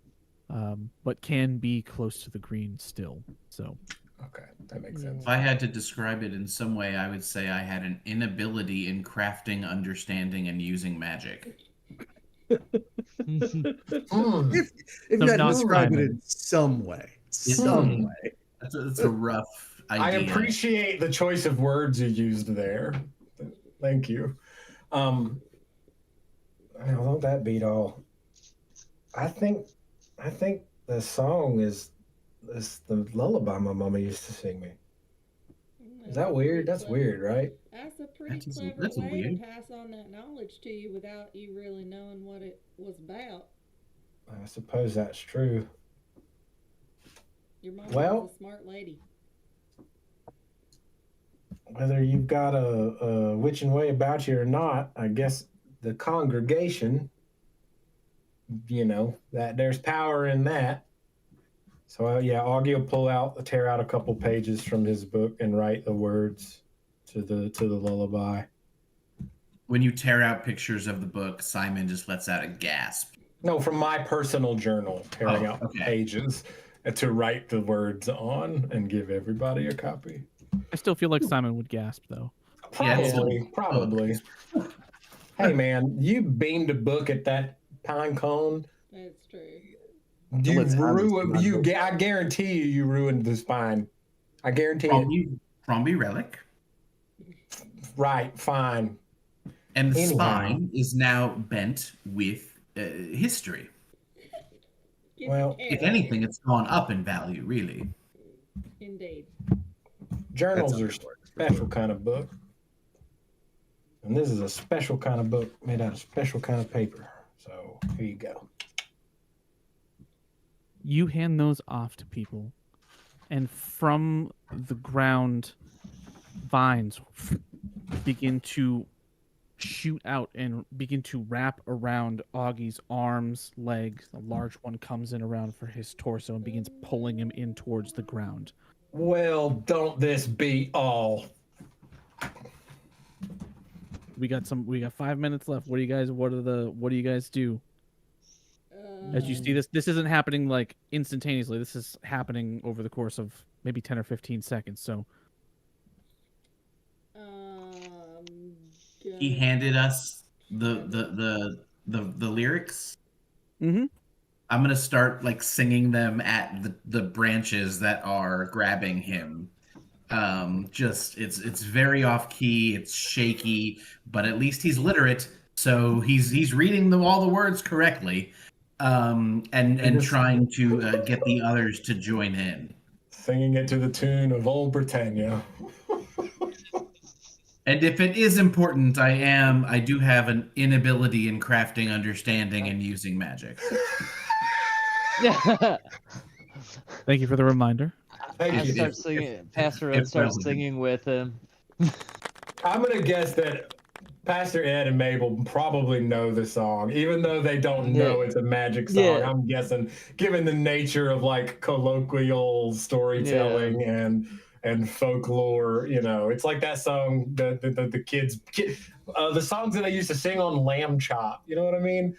E: but can be close to the green still. So
B: Okay, that makes sense.
D: If I had to describe it in some way, I would say I had an inability in crafting, understanding, and using magic.
B: Mm.
F: If
E: So
F: you had to
E: not
F: describe it
E: Simon.
F: in some way,
B: Hmm.
D: That's a rough idea.
B: I appreciate the choice of words you used there. Thank you. Well, don't that beat all? I think the song is the lullaby my mama used to sing me. Is that weird? That's weird, right?
A: That's a pretty
D: That's
A: clever
D: that's
A: way
D: weird.
A: to pass on that knowledge to you without you really knowing what it was about.
B: I suppose that's true.
A: Your mom
B: Well-
A: was a smart lady.
B: Whether you've got a witching way about you or not, I guess the congregation, that there's power in that. So yeah, Augie will tear out a couple pages from his book and write the words to the lullaby.
D: When you tear out pictures of the book, Simon just lets out a gasp.
B: No, from my personal journal, tearing
D: Oh,
B: out
D: okay.
B: pages to write the words on and give everybody a copy.
E: I still feel like Simon would gasp though.
D: Yeah, it's
B: Probably. Hey man, you beamed a book at that pine cone.
A: That's true.
B: You
F: Let's have
B: ruined.
F: this
B: You. I guarantee you ruined the spine. I guarantee it.
D: Fromby relic.
B: Right. Fine.
D: And the
B: Anyhow.
D: spine is now bent with history.
B: Well,
D: If anything, it's gone up in value, really.
A: Indeed.
B: Journals are a special kind of book. And this is a special kind of book made out of special kind of paper. So here you go.
E: You hand those off to people, and from the ground, vines begin to shoot out and begin to wrap around Augie's arms, legs. A large one comes in around for his torso and begins pulling him in towards the ground.
B: Well, don't this be all?
E: We got 5 minutes left. What do you guys do? As you see this isn't happening like instantaneously. This is happening over the course of maybe 10 or 15 seconds. So
D: He handed us the lyrics.
E: Mm-hmm.
D: I'm gonna start like singing them at the branches that are grabbing him. It's very off key, it's shaky, but at least he's literate, so he's reading all the words correctly, and trying to get the others to join in.
B: Singing it to the tune of Old Britannia.
D: And if it is important, I do have an inability in crafting, understanding, and using magic.
C: Yeah.
E: thank you for the reminder.
C: I start singing. Pastor Ed starts singing with him.
B: I'm gonna guess that Pastor Ed and Mabel probably know the song, even though they don't know it's a magic song.
C: Yeah.
B: I'm guessing, given the nature of like colloquial storytelling and folklore, it's like that song the kids, the songs that they used to sing on Lamb Chop. You know what I mean?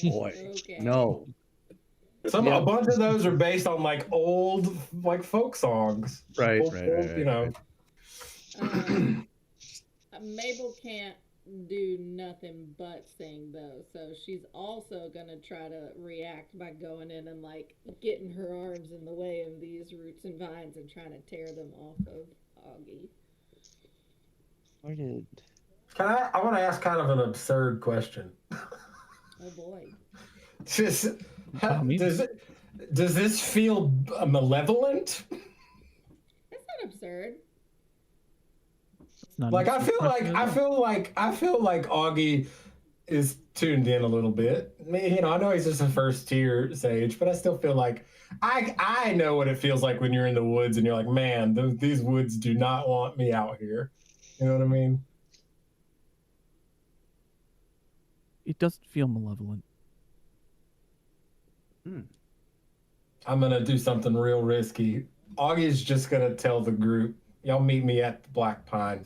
F: Boy, no.
B: A bunch of those are based on like old like folk songs.
F: Right.
A: Mabel can't do nothing but sing though, so she's also gonna try to react by going in and like getting her arms in the way of these roots and vines and trying to tear them off of Augie.
B: I want to ask kind of an absurd question.
A: Oh boy.
B: Does this feel malevolent?
A: That's not absurd.
B: Like I feel like Augie is tuned in a little bit. I mean, I know he's just a first tier sage, but I still feel like I know what it feels like when you're in the woods and you're like, man, these woods do not want me out here. You know what I mean?
E: It doesn't feel malevolent.
B: I'm gonna do something real risky. Augie's just gonna tell the group, y'all meet me at the Black Pine.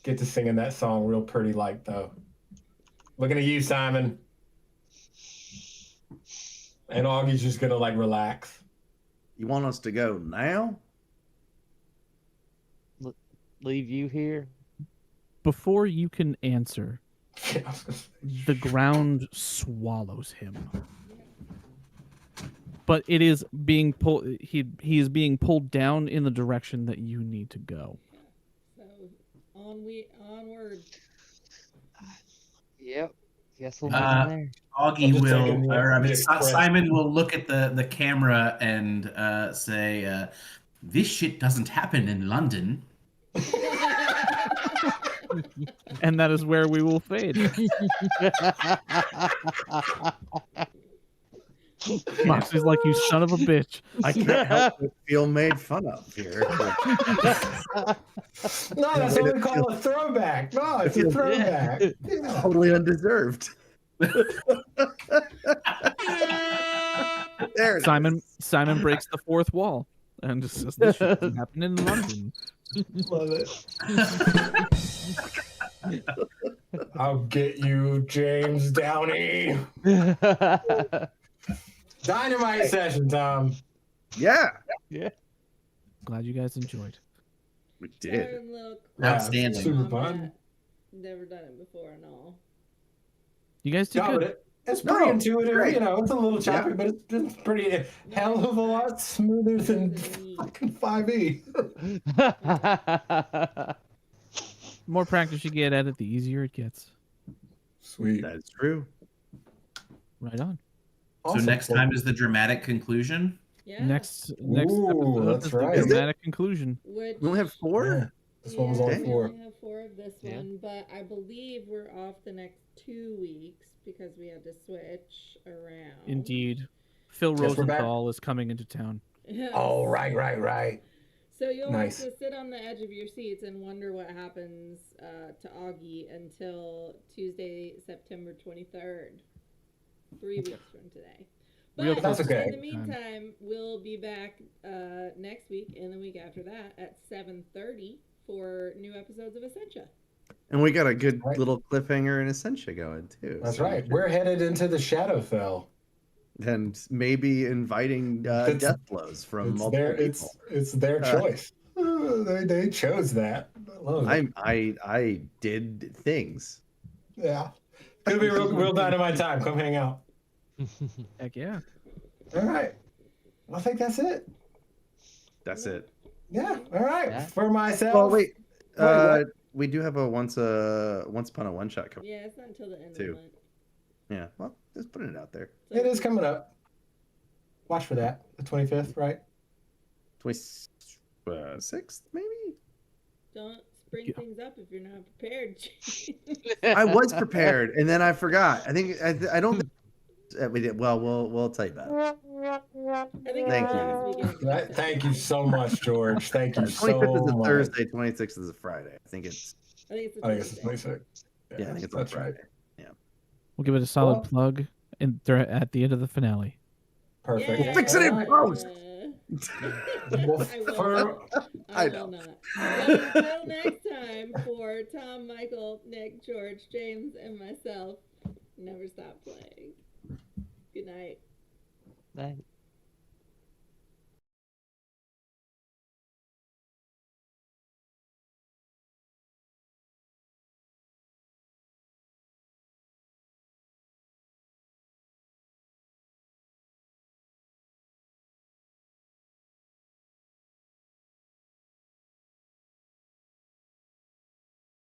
B: Get to singing that song real pretty like though. Looking at you, Simon. And Augie's just gonna like relax.
F: You want us to go now?
C: Leave you here?
E: Before you can answer, the ground swallows him. But it is being pulled. He is being pulled down in the direction that you need to go.
A: So onward.
C: Yep. Guess we'll move there.
D: Augie will, Simon will look at the camera and say, "This shit doesn't happen in London."
E: And that is where we will fade. Moxley's like, you son of a bitch.
F: I can't help but feel made fun of here.
B: No, that's what we call a throwback. No, it's a throwback.
F: Totally undeserved. There
E: Simon breaks the fourth wall and just says, this shit doesn't happen in London.
B: Love it. I'll get you, James Downey. Dynamite session, Tom.
F: Yeah.
E: Glad you guys enjoyed.
F: We did.
A: Fun little
D: Outstanding.
B: Super fun.
A: Never done it before and all.
E: You guys did
B: No,
E: good.
B: but it's pretty intuitive.
F: great.
B: You know, it's a little choppy,
F: Yeah.
B: but it's pretty hell of a lot smoother than fucking 5e.
E: The more practice you get at it, the easier it gets.
B: Sweet.
F: That's true.
E: Right on.
D: So next time is the dramatic conclusion.
A: Yeah.
E: Next
B: Ooh,
E: episode
B: that's
E: is the
B: right. Is it?
E: dramatic conclusion.
A: Which
F: We only have 4?
B: Yeah, this one was
A: yeah,
B: only
A: we
B: 4.
A: only have 4 of this
C: Yeah.
A: one, but I believe we're off the next 2 weeks because we had to switch around.
E: Indeed. Phil
B: Yes, we're back.
E: Rosenthal is coming into town.
A: Yes.
B: Oh, right.
A: So you'll
B: Nice.
A: have to sit on the edge of your seats and wonder what happens to Augie until Tuesday, September 23rd. 3 weeks from today.
E: Real
A: But
B: That's okay.
A: in the meantime, we'll be back next week and the week after that at 7:30 for new episodes of Essentia.
F: And we got a good
B: Right.
F: little cliffhanger in Essentia going too.
B: That's
F: so-
B: right. We're headed into the Shadowfell.
F: And maybe inviting
B: It's-
F: death blows from
B: It's
F: multiple
B: their
F: people.
B: it's their choice. They chose that. I love it.
F: I did things.
B: Yeah. It'll be real dynamite time. Come hang out.
E: Heck yeah.
B: All right. Well, I think that's it.
F: That's it.
B: Yeah. All right.
C: Yeah.
B: For myself.
F: Oh wait,
B: what?
F: we do have a once upon a one shot coming.
A: Yeah, it's not until the end of
F: Two.
A: the month.
F: Yeah, well, just putting it out there.
A: So
B: It is coming up. Watch for that. The 25th, right?
F: 26th maybe.
A: Don't spring
E: Yeah.
A: things up if you're not prepared.
F: I was prepared and then I forgot. I think I don't. We did well. We'll tell you about it.
A: I think
F: Thank
A: it's
F: you.
A: last weekend.
B: Thank you so much, George. Thank you so
F: 25th is a
B: much.
F: Thursday. 26th is a Friday. I think it's.
A: I think it's
B: I think it's
A: the
B: the 26th.
F: Yeah, I think it's on
B: that's
F: Friday.
B: right.
E: We'll give it a solid
B: Well-
E: plug at the end of the finale.
B: Perfect.
A: Yeah.
F: Fix it in post.
B: Well,
A: I will
B: for-
F: I
A: I
F: know.
A: will not. Well, until next time, for Tom, Michael, Nick, George, James, and myself, never stop playing. Good night.
C: Night.